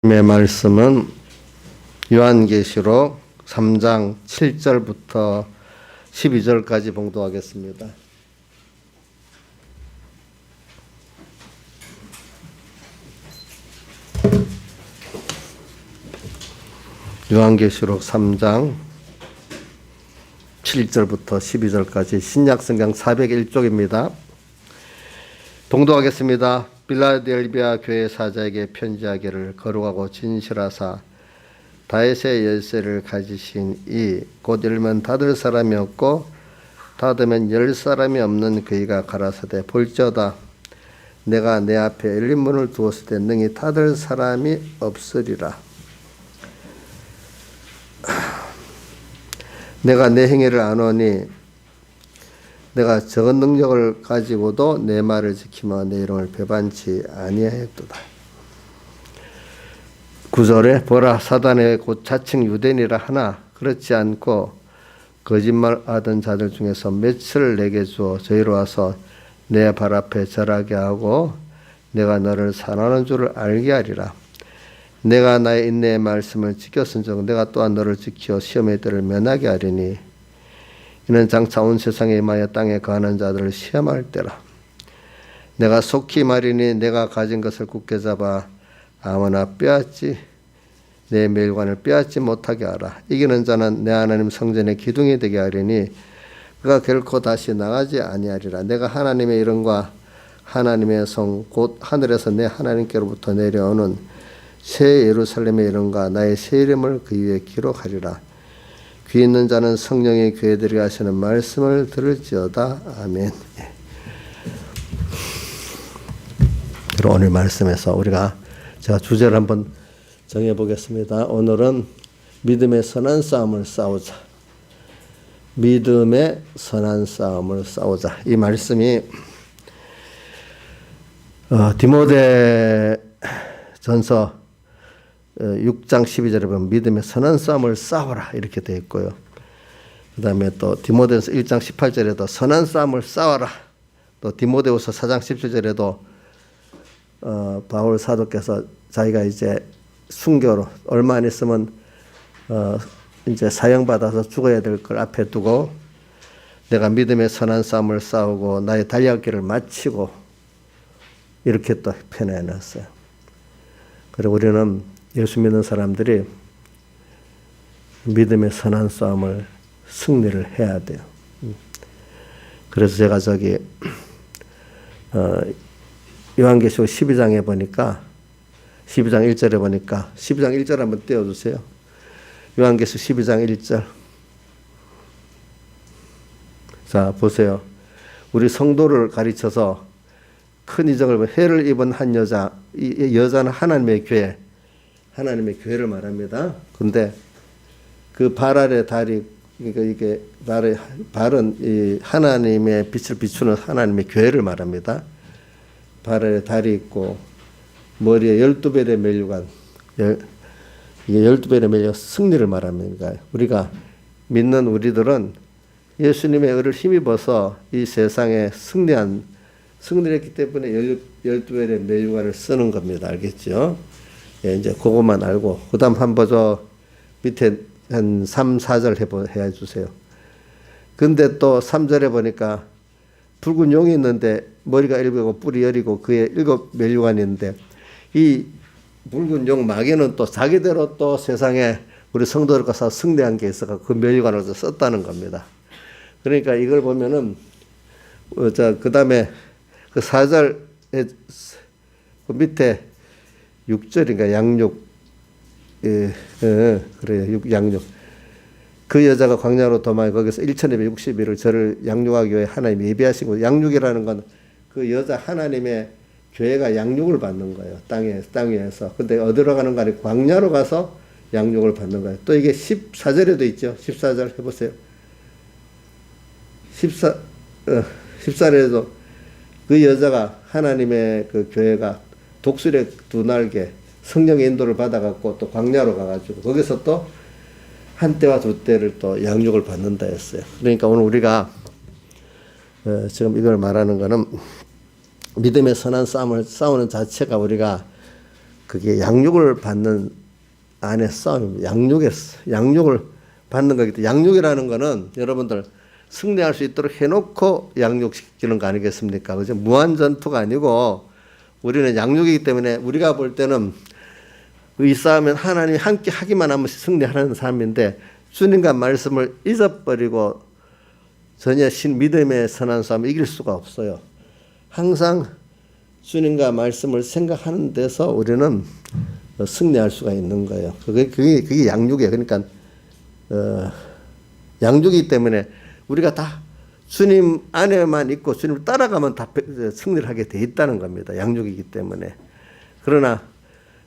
의 말씀은 요한계시록 3장 7절부터 12절까지 봉독하겠습니다. 요한계시록 3장 7절부터 12절까지 신약성경 401쪽입니다. 봉독하겠습니다. 빌라델비아 교회 사자에게 편지하기를 거룩하고 진실하사 다윗의 열쇠를 가지신 이 곧 열면 닫을 사람이 없고 닫으면 열 사람이 없는 그이가 가라사대 볼지어다 내가 내 앞에 열린 문을 두었을 때 능히 닫을 사람이 없으리라. 내가 내 행위를 아노니 내가 적은 능력을 가지고도 내 말을 지키며 내 이름을 배반치 아니하였도다. 9절에 보라 사단의 곧 자칭 유대인이라 하나 그렇지 않고 거짓말하던 자들 중에서 몇을 내게 주어 저희로 와서 내 발 앞에 절하게 하고 내가 너를 사랑하는 줄을 알게 하리라. 내가 나의 인내의 말씀을 지켰은즉 내가 또한 너를 지켜 시험의 때를 면하게 하리니 이는 장차 온 세상에 임하여 땅에 거하는 자들을 시험할 때라. 내가 속히 말이니 내가 가진 것을 굳게 잡아 아무나 빼앗지 내 멸관을 빼앗지 못하게 하라. 이기는 자는 내 하나님 성전의 기둥이 되게 하리니 그가 결코 다시 나가지 아니하리라. 내가 하나님의 이름과 하나님의 성 곧 하늘에서 내 하나님께로부터 내려오는 새 예루살렘의 이름과 나의 새 이름을 그 위에 기록하리라. 귀 있는 자는 성령의 교회들이 하시는 말씀을 들을지어다. 아멘. 그럼 오늘 말씀에서 제가 주제를 한번 정해보겠습니다. 오늘은 믿음의 선한 싸움을 싸우자. 믿음의 선한 싸움을 싸우자. 이 말씀이 디모데 전서 6장 12절에 보면 믿음의 선한 싸움을 싸워라 이렇게 되어 있고요. 그 다음에 또 디모데후서 1장 18절에도 선한 싸움을 싸워라. 또 디모데후서 4장 17절에도 바울 사도께서 자기가 이제 순교로 얼마 안 있으면 이제 사형받아서 죽어야 될 걸 앞에 두고 내가 믿음의 선한 싸움을 싸우고 나의 달려갈 길을 마치고 이렇게 또 표현해 놨어요. 그리고 우리는 예수 믿는 사람들이 믿음의 선한 싸움을 승리를 해야 돼요. 그래서 제가 요한계시록 12장에 보니까 12장 1절에 보니까 12장 1절 한번 띄워주세요. 요한계시록 12장 1절. 자 보세요. 우리 성도를 가르쳐서 큰 이적을 해를 입은 한 여자, 이 여자는 하나님의 교회를 말합니다. 그런데 그 발 아래 다리, 그러니까 이게 발은 이 하나님의 빛을 비추는 하나님의 교회를 말합니다. 발 아래 다리 있고 머리에 12배의 면류관, 이게 12배의 면류관 승리를 말합니다. 우리가 믿는 우리들은 예수님의 의를 힘입어서 이 세상에 승리를 했기 때문에 12배의 면류관을 쓰는 겁니다. 알겠죠? 예, 이제 그것만 알고 그 다음 한번 저 밑에 한 3, 4절 해 주세요. 근데 또 3절에 보니까 붉은 용이 있는데 머리가 7이고 뿔이 10이고 그에 7 면류관이 있는데 이 붉은 용 마귀는 또 자기대로 또 세상에 우리 성도들 가서 승리한 게 있어서 그 면류관을 썼다는 겁니다. 그러니까 이걸 보면은 그 다음에 그 4절에 그 밑에 6절인가 양육, 그래요. 양육. 그 여자가 광야로 도망해 거기서 1260일을 저를 양육하기 위해 하나님이 예비하신 거예요. 양육이라는 건 그 여자 하나님의 교회가 양육을 받는 거예요. 땅 위에서. 근데 어디로 가는 거 아니고 광야로 가서 양육을 받는 거예요. 또 이게 14절에도 있죠. 14절 해보세요. 14절에도 그 여자가 하나님의 그 교회가 독수리의 두 날개 성령의 인도를 받아갖고 또 광야로 가가지고 거기서 또 한 때와 두 때를 또 양육을 받는다 했어요. 그러니까 오늘 우리가 지금 이걸 말하는 거는 믿음의 선한 싸움을 싸우는 자체가 우리가 그게 양육을 받는 안에 싸움입니다. 양육을 받는 거기 때문에 양육이라는 거는 여러분들 승리할 수 있도록 해놓고 양육시키는 거 아니겠습니까? 그죠? 무한 전투가 아니고 우리는 양육이기 때문에 우리가 볼 때는 이 싸움은 하나님이 함께 하기만 하면 승리하는 삶인데 주님과 말씀을 잊어버리고 전혀 믿음의 선한 싸움을 이길 수가 없어요. 항상 주님과 말씀을 생각하는 데서 우리는 승리할 수가 있는 거예요. 그게 양육이에요. 그러니까 양육이기 때문에 우리가 다 주님 안에만 있고 주님을 따라가면 다 승리를 하게 돼 있다는 겁니다. 양육이기 때문에. 그러나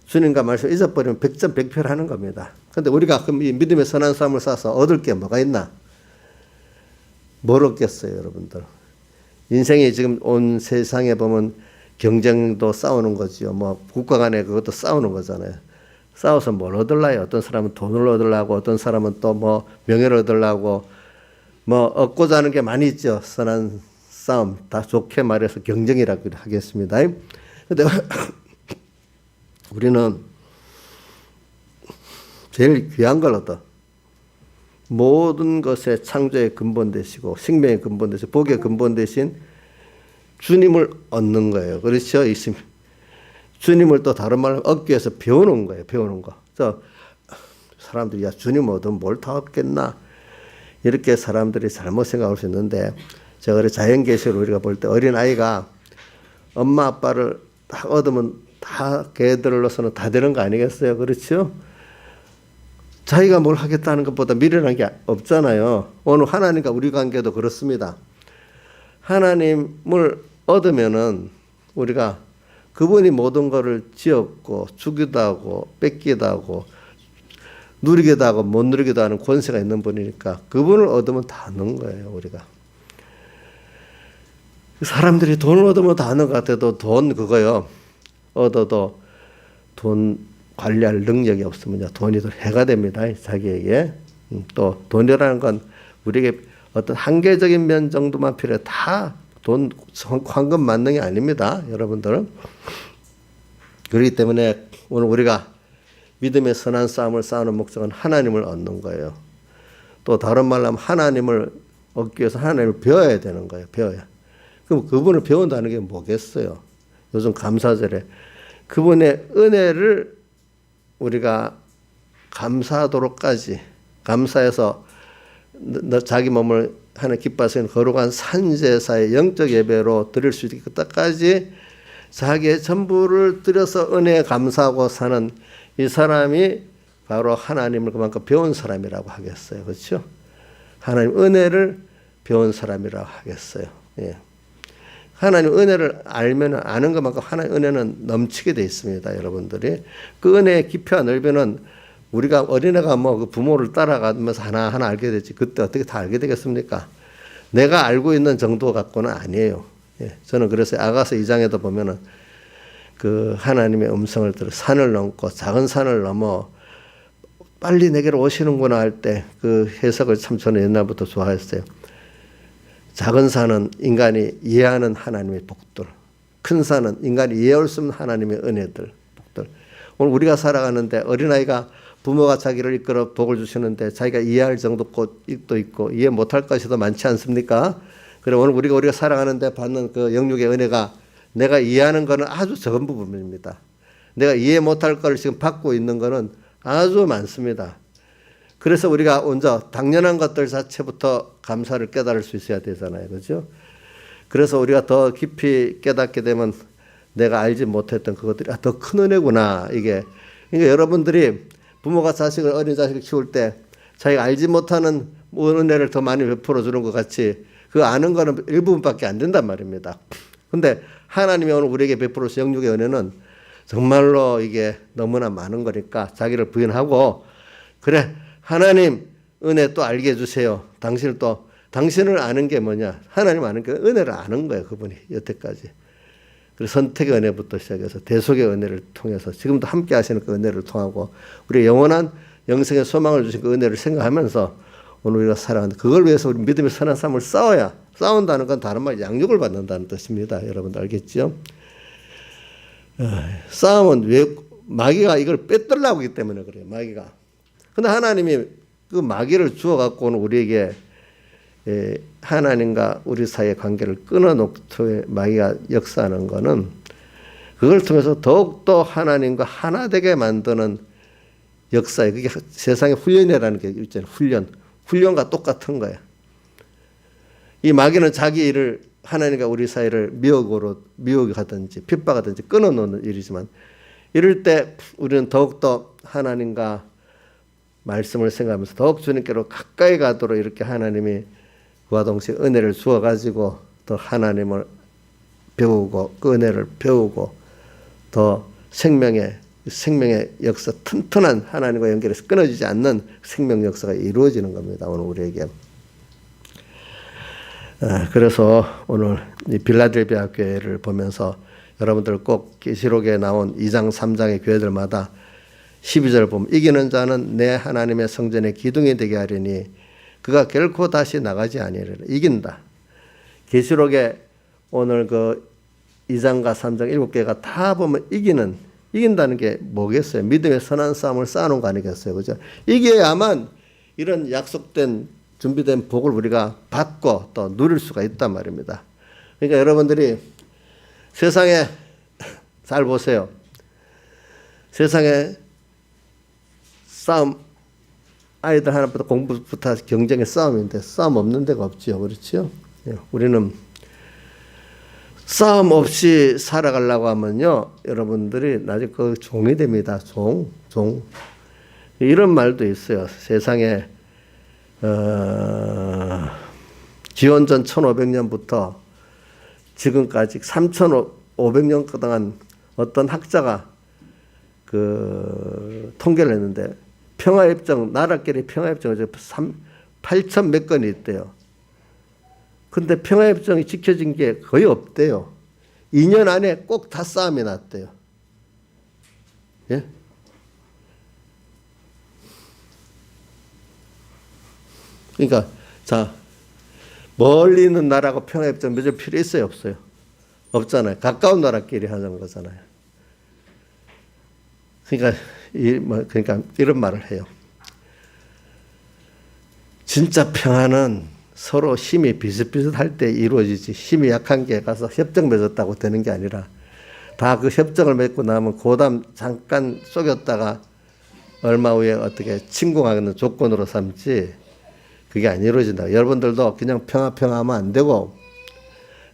주님과 말씀 잊어버리면 100점 100패를 하는 겁니다. 그런데 우리가 이 믿음의 선한 싸움을 싸서 얻을 게 뭐가 있나? 뭘 얻겠어요, 여러분들? 인생이 지금 온 세상에 보면 경쟁도 싸우는 거지요. 뭐 국가 간에 그것도 싸우는 거잖아요. 싸워서 뭘 얻으려요? 어떤 사람은 돈을 얻으려고, 어떤 사람은 또 뭐 명예를 얻으려고, 뭐 얻고자 하는 게 많이 있죠. 선한 싸움, 다 좋게 말해서 경쟁이라고 하겠습니다. 근데 우리는 제일 귀한 걸 얻어. 모든 것의 창조의 근본 되시고 생명의 근본 되시고 복의 근본 되신 주님을 얻는 거예요. 그렇죠? 주님을 또 다른 말로 얻기 위해서 배우는 거예요. 배우는 거. 사람들이 야 주님 얻으면 뭘 다 얻겠나? 이렇게 사람들이 잘못 생각할 수 있는데 제가 그래 자연계시로 우리가 볼 때 어린아이가 엄마 아빠를 다 얻으면 다 걔들로서는 다 되는 거 아니겠어요? 그렇죠? 자기가 뭘 하겠다는 것보다 미련한 게 없잖아요. 오늘 하나님과 우리 관계도 그렇습니다. 하나님을 얻으면은 우리가 그분이 모든 것을 지었고 주기도 하고 뺏기도 하고 누리기도 하고 못 누리기도 하는 권세가 있는 분이니까 그분을 얻으면 다 얻는 거예요. 우리가. 사람들이 돈을 얻으면 다 얻는 것 같아도 돈 그거요. 얻어도 돈 관리할 능력이 없으면 돈이 더 해가 됩니다. 자기에게. 또 돈이라는 건 우리에게 어떤 한계적인 면 정도만 필요해. 다 돈, 황금 만능이 아닙니다. 여러분들은. 그렇기 때문에 오늘 우리가 믿음의 선한 싸움을 싸우는 목적은 하나님을 얻는 거예요. 또 다른 말로 하면 하나님을 얻기 위해서 하나님을 배워야 되는 거예요. 배워야. 그럼 그분을 배운다는 게 뭐겠어요? 요즘 감사절에 그분의 은혜를 우리가 감사하도록까지 감사해서 자기 몸을 하나님 기뻐하시는 거룩한 산제사의 영적 예배로 드릴 수 있기까지 자기의 전부를 들여서 은혜에 감사하고 사는 이 사람이 바로 하나님을 그만큼 배운 사람이라고 하겠어요. 그렇죠? 하나님 은혜를 배운 사람이라고 하겠어요. 예. 하나님 은혜를 알면 아는 것만큼 하나님 은혜는 넘치게 돼 있습니다. 여러분들이. 그 은혜의 깊이와 넓이는 우리가 어린애가 뭐 그 부모를 따라가면서 하나하나 알게 되지 그때 어떻게 다 알게 되겠습니까? 내가 알고 있는 정도 갖고는 아니에요. 예. 저는 그래서 아가서 2장에도 보면은 그 하나님의 음성을 들어 산을 넘고 작은 산을 넘어 빨리 내게로 오시는구나 할 때 그 해석을 참 저는 옛날부터 좋아했어요. 작은 산은 인간이 이해하는 하나님의 복들, 큰 산은 인간이 이해할 수 없는 하나님의 은혜들, 복들. 오늘 우리가 살아가는데 어린아이가 부모가 자기를 이끌어 복을 주시는데 자기가 이해할 정도 꽃도 있고 이해 못할 것이 더 많지 않습니까? 그래 오늘 우리가 살아가는데 받는 그 영육의 은혜가 내가 이해하는 것은 아주 적은 부분입니다. 내가 이해 못할 것을 지금 받고 있는 것은 아주 많습니다. 그래서 우리가 먼저 당연한 것들 자체부터 감사를 깨달을 수 있어야 되잖아요. 그렇죠? 그래서 우리가 더 깊이 깨닫게 되면 내가 알지 못했던 그것들이 더 큰 은혜구나. 이게 그러니까 여러분들이 부모가 어린 자식을 키울 때 자기가 알지 못하는 은혜를 더 많이 베풀어 주는 것 같이 그 아는 거는 일부분밖에 안 된단 말입니다. 근데 하나님이 오늘 우리에게 베풀어 주신 영육의 은혜는 정말로 이게 너무나 많은 거니까 자기를 부인하고 그래 하나님 은혜 또 알게 해주세요. 당신을 아는 게 뭐냐? 하나님 아는 게 은혜를 아는 거예요. 그분이 여태까지. 그래서 선택의 은혜부터 시작해서 대속의 은혜를 통해서 지금도 함께 하시는 그 은혜를 통하고 우리의 영원한 영생의 소망을 주신 그 은혜를 생각하면서 오늘 우리가 살아가는 그걸 위해서 우리 믿음의 선한 삶을 싸운다는 건 다른 말 양육을 받는다는 뜻입니다. 여러분들 알겠죠? 싸움은 왜 마귀가 이걸 뺏들라고 하기 때문에 그래요. 마귀가. 근데 하나님이 그 마귀를 주어 갖고는 우리에게 하나님과 우리 사이의 관계를 끊어놓고의 마귀가 역사하는 거는 그걸 통해서 더욱더 하나님과 하나 되게 만드는 역사에 그게 세상의 훈련이라는 게 있잖아요. 훈련과 똑같은 거예요. 이 마귀는 자기 일을 하나님과 우리 사이를 미혹하든지 핍박하든지 끊어놓는 일이지만 이럴 때 우리는 더욱더 하나님과 말씀을 생각하면서 더욱 주님께로 가까이 가도록 이렇게 하나님이 그와 동시에 은혜를 주어가지고 더 하나님을 배우고 그 은혜를 배우고 더 생명의 역사 튼튼한 하나님과 연결해서 끊어지지 않는 생명 역사가 이루어지는 겁니다. 오늘 우리에게. 그래서 오늘 이 빌라델비아 교회를 보면서 여러분들 꼭 계시록에 나온 2장 3장의 교회들마다 12절 보면 이기는 자는 내 하나님의 성전의 기둥이 되게 하리니 그가 결코 다시 나가지 아니하리라. 이긴다. 계시록에 오늘 그 2장과 3장 7개가 다 보면 이긴다는 게 뭐겠어요? 믿음의 선한 싸움을 쌓아놓은 거 아니겠어요? 그죠? 이겨야만 이런 약속된 준비된 복을 우리가 받고 또 누릴 수가 있단 말입니다. 그러니까 여러분들이 세상에 잘 보세요. 세상에 싸움, 아이들 하나부터 공부부터 경쟁의 싸움인데 싸움 없는 데가 없지요. 그렇죠? 우리는 싸움 없이 살아가려고 하면요, 여러분들이 나중에 그 종이 됩니다. 종. 이런 말도 있어요. 세상에 기원전 1500년부터 지금까지 3500년 동안 어떤 학자가 그 통계를 했는데 평화협정, 나라끼리 평화협정이 8천 몇 건이 있대요. 근데 평화협정이 지켜진 게 거의 없대요. 2년 안에 꼭 다 싸움이 났대요. 예? 그러니까 자, 멀리 있는 나라하고 평화협정 맺을 필요 있어요, 없어요? 없잖아요. 가까운 나라끼리 하자는 거잖아요. 그러니까 이런 말을 해요. 진짜 평화는 서로 힘이 비슷비슷할 때 이루어지지 힘이 약한 게 가서 협정 맺었다고 되는 게 아니라 다 그 협정을 맺고 나면 고담 잠깐 속였다가 얼마 후에 어떻게 침공하는 조건으로 삼지 그게 안 이루어진다. 여러분들도 그냥 평화하면 안 되고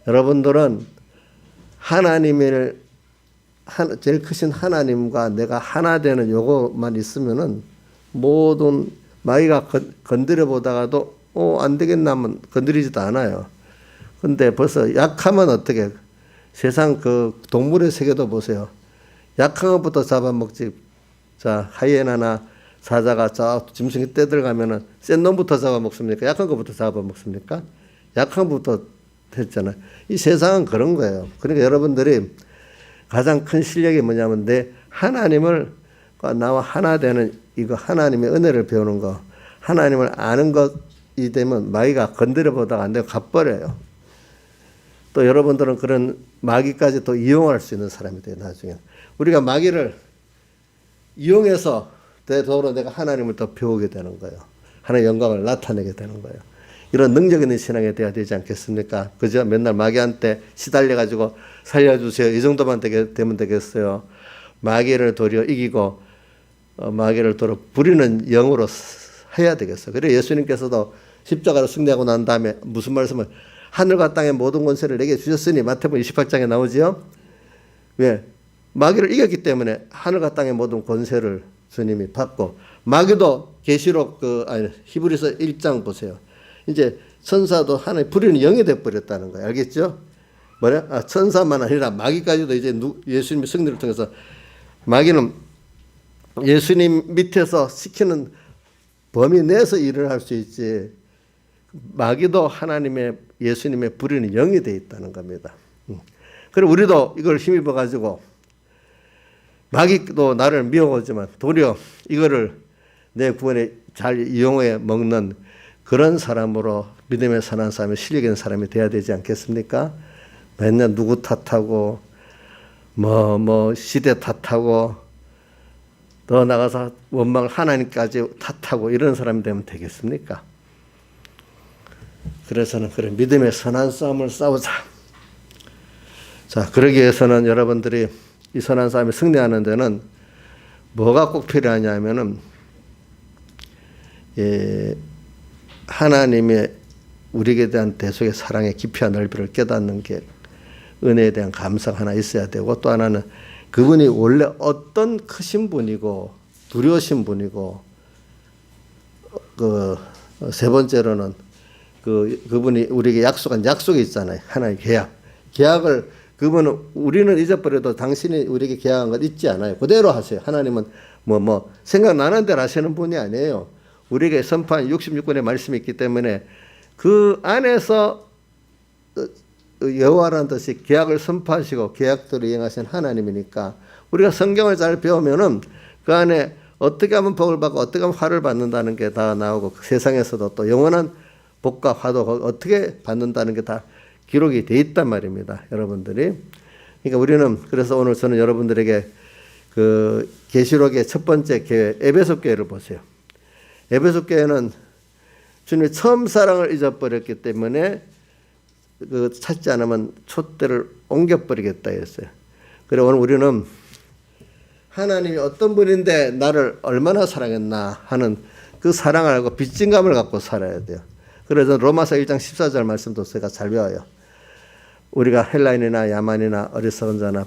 여러분들은 하나님을 제일 크신 하나님과 내가 하나 되는 요거만 있으면은 모든 마귀가 건드려 보다가도 안 되겠나 하면 건드리지도 않아요. 근데 벌써 약하면 어떻게 세상 그 동물의 세계도 보세요. 약한 것부터 잡아먹지. 자, 하이에나나 사자가 저 짐승이 떼들어가면은 센 놈부터 잡아먹습니까? 약한 것부터 잡아먹습니까? 약한 것부터 했잖아요. 이 세상은 그런 거예요. 그러니까 여러분들이 가장 큰 실력이 뭐냐면 내 하나님을 나와 하나 되는 이거 하나님의 은혜를 배우는 거, 하나님을 아는 것이 되면 마귀가 건드려 보다가 안 되고 가버려요. 또 여러분들은 그런 마귀까지 또 이용할 수 있는 사람이 돼요. 나중에 우리가 마귀를 이용해서 되도록 내가 하나님을 더 배우게 되는 거예요. 하나님의 영광을 나타내게 되는 거예요. 이런 능력 있는 신앙이 돼야 되지 않겠습니까? 그죠? 맨날 마귀한테 시달려가지고 살려주세요. 이 정도만 되면 되겠어요. 마귀를 도리어 이기고 마귀를 도리어 부리는 영으로 해야 되겠어요. 그래서 예수님께서도 십자가로 승리하고 난 다음에 무슨 말씀을 하늘과 땅의 모든 권세를 내게 주셨으니 마태복음 28장에 나오지요. 왜? 마귀를 이겼기 때문에 하늘과 땅의 모든 권세를 주님이 받고 마귀도 계시록 히브리서 1장 보세요. 이제 천사도 하나님 부리는 영이 되어버렸다는 거예요. 알겠죠? 뭐냐? 천사만 아니라 마귀까지도 이제 예수님의 승리를 통해서 마귀는 예수님 밑에서 시키는 범위 내에서 일을 할 수 있지 마귀도 하나님의 예수님의 부리는 영이 되어 있다는 겁니다. 그리고 우리도 이걸 힘입어 가지고 마귀도 나를 미워하지만 도리어 이거를 내 구원에 잘 이용해 먹는 그런 사람으로 믿음의 선한 사람이 실력 있는 사람이 돼야 되지 않겠습니까? 맨날 누구 탓하고 뭐 시대 탓하고 더 나가서 원망을 하나님까지 탓하고 이런 사람이 되면 되겠습니까? 그래서는 그런 믿음의 선한 싸움을 싸우자. 자, 그러기 위해서는 여러분들이 이 선한 싸움에 승리하는 데는 뭐가 꼭 필요하냐 하면은 하나님의 우리에게 대한 대속의 사랑의 깊이와 넓이를 깨닫는 게 은혜에 대한 감사가 하나 있어야 되고, 또 하나는 그분이 원래 어떤 크신 분이고 두려우신 분이고, 세 번째로는 그분이 우리에게 약속한 약속이 있잖아요. 하나의 계약을 그분은 우리는 잊어버려도 당신이 우리에게 계약한 것 잊지 않아요. 그대로 하세요. 하나님은 생각나는 대로 하시는 분이 아니에요. 우리에게 선포한 66권의 말씀이 있기 때문에 그 안에서 여호와라는 뜻이 계약을 선포하시고 계약대로 이행하신 하나님이니까, 우리가 성경을 잘 배우면은 그 안에 어떻게 하면 복을 받고 어떻게 하면 화를 받는다는 게 다 나오고, 세상에서도 또 영원한 복과 화도 어떻게 받는다는 게 다 기록이 돼 있단 말입니다, 여러분들이. 그러니까 우리는, 그래서 오늘 저는 여러분들에게 그 계시록의 첫 번째 교회 에베소 교회를 보세요. 에베소 교회는 주님이 처음 사랑을 잊어버렸기 때문에 찾지 않으면 촛대를 옮겨버리겠다 했어요. 그래서 오늘 우리는 하나님이 어떤 분인데 나를 얼마나 사랑했나 하는 그 사랑을 알고 빚진감을 갖고 살아야 돼요. 그래서 로마서 1장 14절 말씀도 제가 잘 배워요. 우리가 헬라인이나 야만이나 어리석은 자나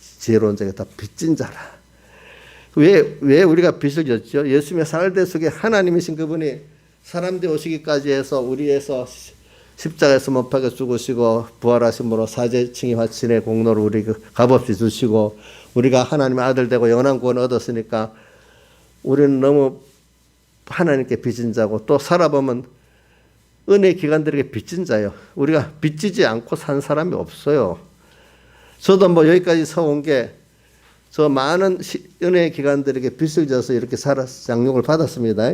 지혜로운 자가 다 빚진 자라. 왜 우리가 빚을 졌죠? 예수님의 살대 속에 하나님이신 그분이 사람 되어 오시기까지 해서 우리에서 십자가에서 못 박혀 죽으시고 부활하심으로 사제칭의 화친의 공로를 우리 값없이 주시고, 우리가 하나님의 아들 되고 영원한 구원을 얻었으니까 우리는 너무 하나님께 빚진 자고, 또 살아보면 은혜의 기관들에게 빚진 자예요. 우리가 빚지지 않고 산 사람이 없어요. 저도 여기까지 서온 게 저 많은 은혜의 기관들에게 빚을 져서 이렇게 양육을 받았습니다.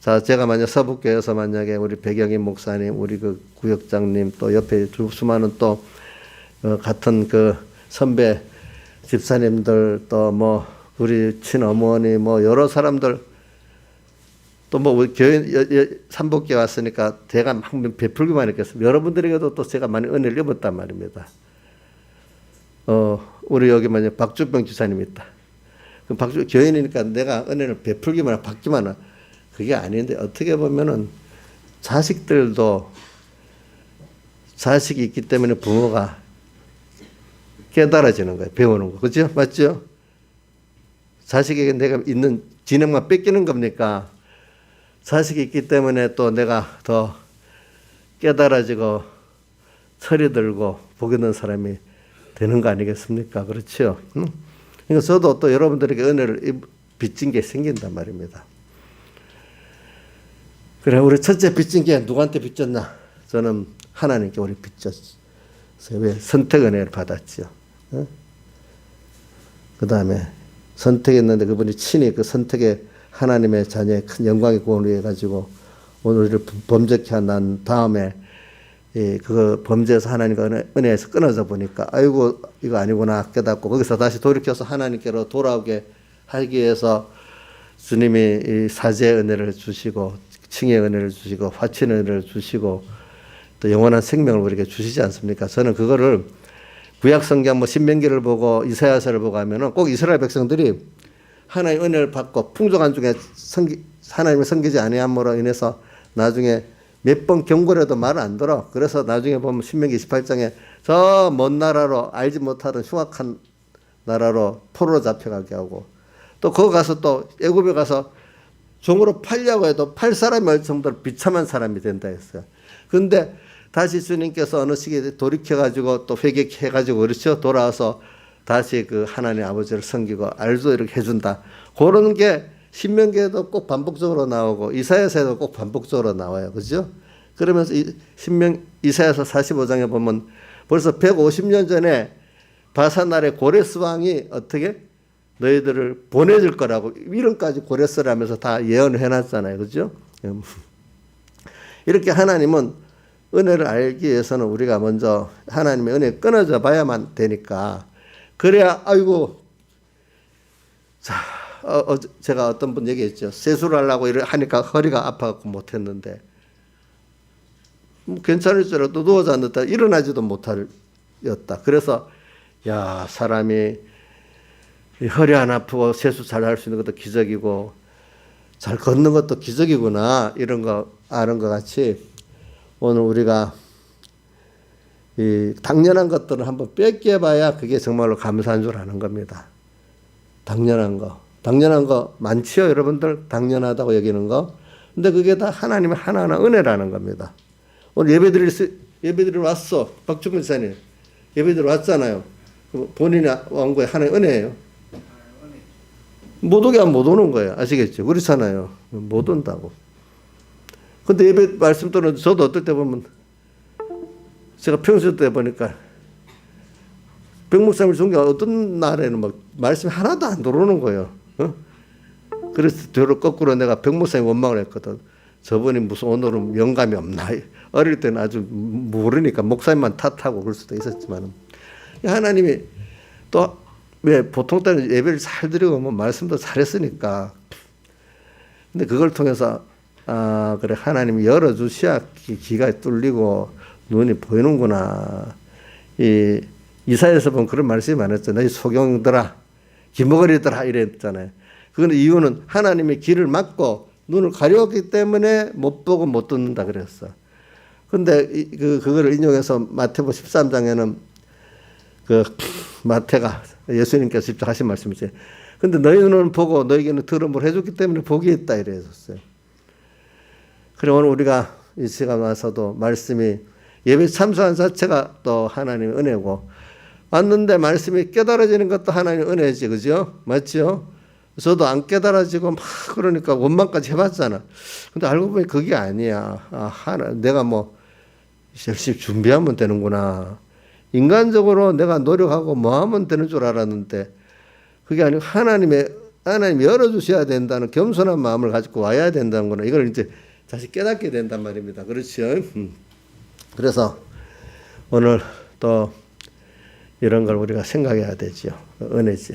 자, 제가 만약 서북교회에서 만약에 우리 백영인 목사님, 우리 그 구역장님, 또 옆에 수많은 또 같은 그 선배 집사님들, 또 우리 친어머니, 여러 사람들, 또 우리 교회 삼복교회 왔으니까 제가 막 베풀기만 했겠습니다. 여러분들에게도 또 제가 많이 은혜를 입었단 말입니다. 우리 여기 만약 박주병 지사님 있다. 그럼 교인이니까 내가 은혜를 베풀기만 하고 받기만 하고, 그게 아닌데, 어떻게 보면은 자식들도 자식이 있기 때문에 부모가 깨달아지는 거예요. 배우는 거. 그죠? 맞죠? 자식에게 내가 있는 지능만 뺏기는 겁니까? 자식이 있기 때문에 또 내가 더 깨달아지고 철이 들고 복이 있는 사람이 되는 거 아니겠습니까? 그렇죠? 그러니까 저도 또 여러분들에게 은혜를 빚진 게 생긴단 말입니다. 그래, 우리 첫째 빚진 게 누구한테 빚졌나? 저는 하나님께 우리 빚졌어요. 왜? 선택 은혜를 받았죠. 그 다음에 선택했는데 그분이 친히 그 선택에 하나님의 자녀의 큰 영광의 구원을 위해 가지고 오늘 우리를 범죄케 한 다음에 그 범죄에서 하나님과 은혜에서 끊어져 보니까 아이고 이거 아니구나 깨닫고, 거기서 다시 돌이켜서 하나님께로 돌아오게 하기 위해서 주님이 이 사죄의 은혜를 주시고 칭의 은혜를 주시고 화친의 은혜를 주시고 또 영원한 생명을 우리에게 주시지 않습니까? 저는 그거를 구약 성경 신명기를 보고 이사야서를 보고 하면은 꼭 이스라엘 백성들이 하나님의 은혜를 받고 풍족한 중에 하나님을 섬기지 아니함으로 인해서 나중에 몇 번 경고를 해도 말을 안 들어. 그래서 나중에 보면 신명기 28장에 저 먼 나라로 알지 못하던 흉악한 나라로 포로로 잡혀가게 하고, 또 거기 가서 또 애굽에 가서 종으로 팔려고 해도 팔 사람이 올 정도로 비참한 사람이 된다 했어요. 그런데 다시 주님께서 어느 시기에 돌이켜가지고 또 회개해가지고 그렇죠. 돌아와서 다시 그 하나님 아버지를 섬기고 알도 이렇게 해준다. 그런 게 신명기에도 꼭 반복적으로 나오고 이사야서에도 꼭 반복적으로 나와요. 그죠? 그러면서 이사야서 45장에 보면 벌써 150년 전에 바산나라의 고레스 왕이 어떻게 너희들을 보내줄 거라고 이름까지 고레스라면서 다 예언을 해놨잖아요. 그죠? 이렇게 하나님은 은혜를 알기 위해서는 우리가 먼저 하나님의 은혜에 끊어져 봐야만 되니까, 그래야 아이고 자 제가 어떤 분 얘기했죠. 세수를 하려고 하니까 허리가 아파갖고 못했는데 뭐 괜찮을 줄 알았도 누워 잤는데 일어나지도 못하였다. 그래서 야, 사람이 허리 안 아프고 세수 잘 할 수 있는 것도 기적이고 잘 걷는 것도 기적이구나, 이런 거 아는 것 같이 오늘 우리가 이 당연한 것들을 한번 뺏겨봐야 그게 정말로 감사한 줄 아는 겁니다. 당연한 거 많지요, 여러분들. 당연하다고 여기는 거. 근데 그게 다 하나님의 하나하나 은혜라는 겁니다. 오늘 예배드리러 왔어, 박준근 지사님. 예배드리러 왔잖아요. 본인이 온 거에 하나의 은혜예요. 못 오게 하면 못 오는 거예요. 아시겠죠? 그렇잖아요. 못 온다고. 근데 예배 말씀 들은 저도 어떨 때 보면 제가 평소 때 보니까 백목사님을 존경 어떤 날에는 막 말씀이 하나도 안 들어오는 거예요. 그래서 뒤로 거꾸로 내가 백목사님 원망을 했거든. 저분이 무슨 오늘은 영감이 없나. 어릴 때는 아주 모르니까 목사님만 탓하고 그럴 수도 있었지만 하나님이 또 왜 보통 때는 예배를 잘 드리고 뭐 말씀도 잘했으니까. 근데 그걸 통해서 그래, 하나님이 열어주셔야 귀가 뚫리고 눈이 보이는구나. 이사야에서 보면 그런 말씀이 많았잖아요. 소경들아, 기머거리들아, 이랬잖아요. 그건 이유는 하나님의 길을 막고 눈을 가려웠기 때문에 못 보고 못 듣는다 그랬어. 근데 그거를 인용해서 마태복음 13장에는 그 마태가 예수님께서 직접 하신 말씀이지. 근데 너희 눈은 보고 너희에게는 들음을 해줬기 때문에 복이 있다, 이랬었어요. 그리고 오늘 우리가 이 시간 와서도 말씀이 예배 참석한 자체가 또 하나님의 은혜고, 왔는데 말씀이 깨달아지는 것도 하나님의 은혜지, 그죠? 맞죠? 저도 안 깨달아지고 막 그러니까 원망까지 해봤잖아. 근데 알고 보니 그게 아니야. 내가 뭐 열심히 준비하면 되는구나. 인간적으로 내가 노력하고 뭐 하면 되는 줄 알았는데 그게 아니고 하나님이 열어주셔야 된다는 겸손한 마음을 가지고 와야 된다는 거는 이걸 이제 다시 깨닫게 된단 말입니다. 그렇죠? 그래서 오늘 또 이런 걸 우리가 생각해야 되죠. 은혜지.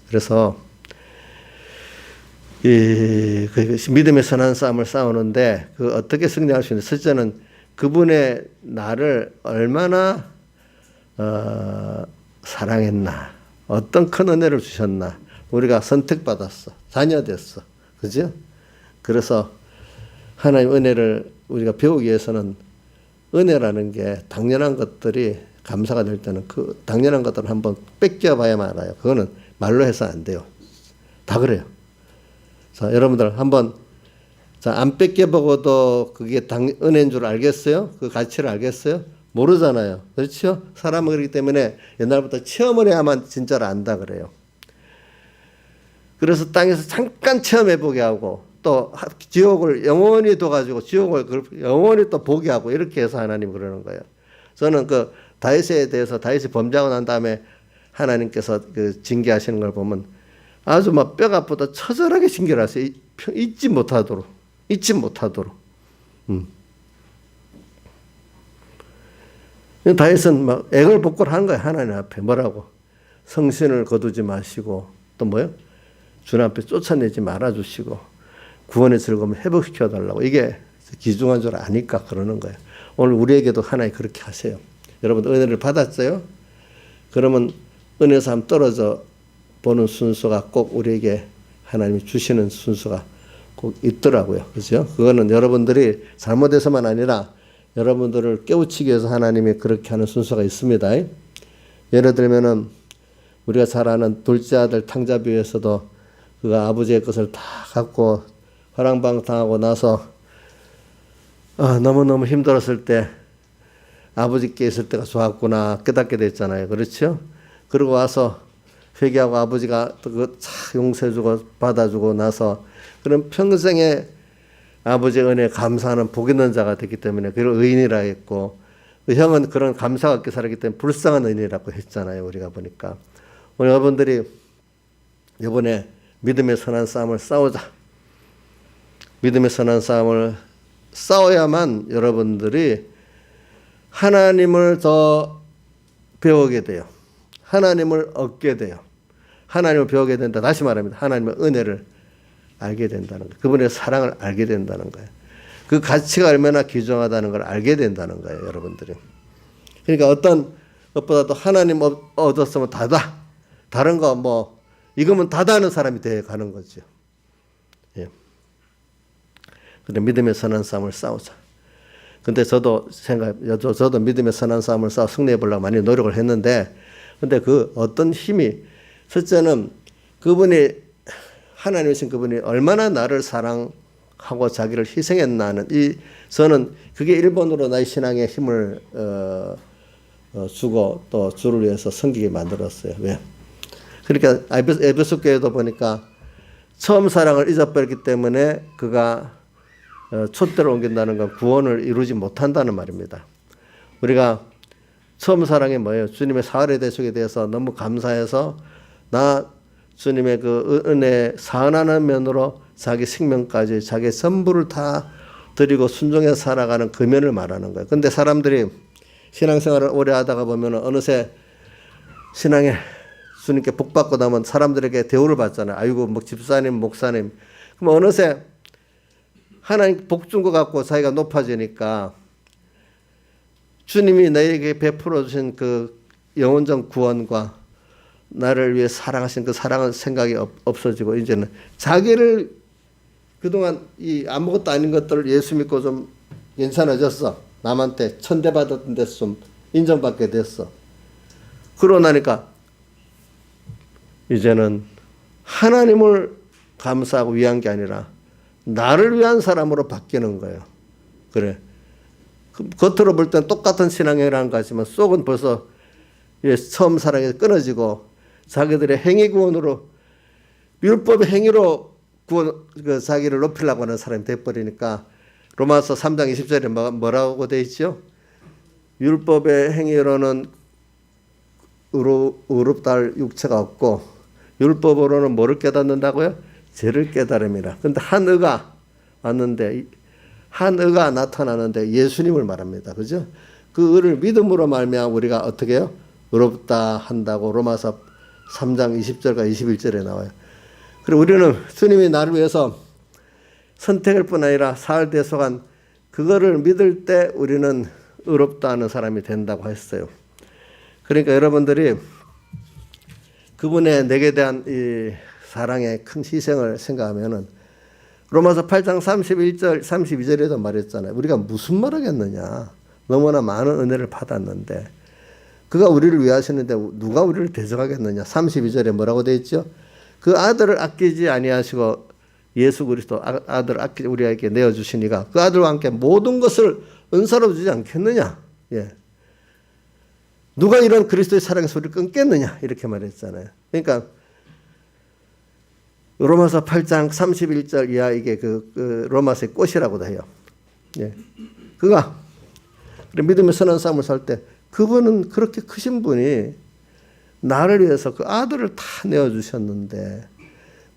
그래서 믿음의 선한 싸움을 싸우는데 그 어떻게 승리할 수 있는지, 첫째는 그분의 나를 얼마나 사랑했나, 어떤 큰 은혜를 주셨나. 우리가 선택받았어, 자녀 됐어, 그죠? 그래서 하나님 은혜를 우리가 배우기 위해서는 은혜라는 게 당연한 것들이 감사가 될 때는 그 당연한 것들을 한번 뺏겨봐야만 알아요. 그거는 말로 해서 안 돼요. 다 그래요. 자, 여러분들 한번 안 뺏겨보고도 그게 은혜인 줄 알겠어요? 그 가치를 알겠어요? 모르잖아요. 그렇죠? 사람은 그렇기 때문에 옛날부터 체험을 해야만 진짜로 안다 그래요. 그래서 땅에서 잠깐 체험해보게 하고 또 지옥을 영원히 둬가지고 지옥을 영원히 또 보게 하고 이렇게 해서 하나님 그러는 거예요. 저는 그 다윗에 대해서 다윗이 범죄하고 난 다음에 하나님께서 그 징계하시는 걸 보면 아주 막 뼈가 아프다 처절하게 징계를 하세요. 잊지 못하도록. 다윗은 막 애걸복걸 한 거야. 하나님 앞에 뭐라고? 성신을 거두지 마시고 또 뭐요? 주님 앞에 쫓아내지 말아주시고 구원의 즐거움을 회복시켜 달라고. 이게 귀중한 줄 아니까 그러는 거예요. 오늘 우리에게도 하나님 그렇게 하세요. 여러분 은혜를 받았어요? 그러면 은혜에서 한번 떨어져 보는 순서가 꼭 우리에게 하나님이 주시는 순서가 꼭 있더라고요. 그죠? 그거는 여러분들이 잘못해서만 아니라 여러분들을 깨우치기 위해서 하나님이 그렇게 하는 순서가 있습니다. 예를 들면은 우리가 잘 아는 둘째 아들 탕자비에서도 그가 아버지의 것을 다 갖고 화랑방탕하고 나서 너무너무 힘들었을 때 아버지께 있을 때가 좋았구나 깨닫게 됐잖아요. 그렇죠? 그러고 와서 회개하고 아버지가 그 용서해주고 받아주고 나서 그런 평생에 아버지의 은혜에 감사하는 복 있는 자가 됐기 때문에 그를 의인이라 했고, 그 형은 그런 감사가 없게 살았기 때문에 불쌍한 의인이라고 했잖아요. 우리가 보니까. 오늘 여러분들이 이번에 믿음의 선한 싸움을 싸우자. 믿음의 선한 싸움을 싸워야만 여러분들이 하나님을 더 배우게 돼요. 하나님을 얻게 돼요. 하나님을 배우게 된다. 다시 말합니다. 하나님의 은혜를 알게 된다는 거예요. 그분의 사랑을 알게 된다는 거예요. 그 가치가 얼마나 귀중하다는 걸 알게 된다는 거예요, 여러분들이. 그러니까 어떤 것보다도 하나님 얻었으면 다다. 다른 거 뭐 이거면 다다는 사람이 되어 가는 거죠. 예. 근데 믿음의 선한 싸움을 싸우자. 근데 저도 믿음의 선한 싸움을 싸워 승리해 보려고 많이 노력을 했는데, 근데 그 어떤 힘이, 첫째는 그분이, 하나님이신 그분이 얼마나 나를 사랑하고 자기를 희생했나는, 저는 그게 일본으로 나의 신앙의 힘을 주고 또 주를 위해서 섬기게 만들었어요. 왜? 그러니까 에베소 교회도 보니까 처음 사랑을 잊어버렸기 때문에 그가 촛대를 옮긴다는 건 구원을 이루지 못한다는 말입니다. 우리가 처음 사랑이 뭐예요? 주님의 사활의 대속에 대해서 너무 감사해서 나 주님의 그 은혜 사은하는 면으로 자기 생명까지 자기 전부를 다 드리고 순종해서 살아가는 그 면을 말하는 거예요. 근데 사람들이 신앙생활을 오래 하다가 보면 어느새 신앙에 주님께 복 받고 나면 사람들에게 대우를 받잖아요. 아이고 뭐 집사님 목사님. 그럼 어느새 하나님 복 준 것 같고 자기가 높아지니까 주님이 너에게 베풀어 주신 그 영원적 구원과 나를 위해 사랑하신 그 사랑은 생각이 없어지고 이제는 자기를 그동안 이 아무것도 아닌 것들을 예수 믿고 좀 괜찮아졌어. 남한테 천대받았던 데서 좀 인정받게 됐어. 그러고 나니까 이제는 하나님을 감사하고 위한 게 아니라 나를 위한 사람으로 바뀌는 거예요. 그래. 겉으로 볼 땐 똑같은 신앙이라는 거 같지만 속은 벌써 처음 사랑에서 끊어지고 자기들의 행위 구원으로, 율법의 행위로 자기를 높이려고 하는 사람이 돼버리니까 로마서 3장 20절에 뭐라고 돼 있죠? 율법의 행위로는 의롭다 할 육체가 없고 율법으로는 뭐를 깨닫는다고요? 죄를 깨달음이라. 근데 한 의가 왔는데, 한 의가 나타나는데 예수님을 말합니다. 그죠? 그 의를 믿음으로 말미암아 우리가 어떻게 해요? 의롭다 한다고 로마서 3장 20절과 21절에 나와요. 그리고 우리는 주님이 나를 위해서 선택할 뿐 아니라 사흘 대속한 그거를 믿을 때 우리는 의롭다 하는 사람이 된다고 했어요. 그러니까 여러분들이 그분의 내게 대한 이 사랑의 큰 희생을 생각하면은 로마서 8장 31절 32절에도 말했잖아요. 우리가 무슨 말 하겠느냐. 너무나 많은 은혜를 받았는데 그가 우리를 위하시는데 누가 우리를 대적하겠느냐. 32절에 뭐라고 되어 있죠? 그 아들을 아끼지 아니하시고 예수 그리스도 아들을 우리에게 내어주시니가 그 아들과 함께 모든 것을 은사로 주지 않겠느냐. 예. 누가 이런 그리스도의 사랑의 소리를 끊겠느냐. 이렇게 말했잖아요. 그러니까 로마서 8장 31절 이하 이게 그 로마서의 꽃이라고도 해요. 예. 그가 믿음의 선한 삶을 살 때 그분은 그렇게 크신 분이 나를 위해서 그 아들을 다 내어주셨는데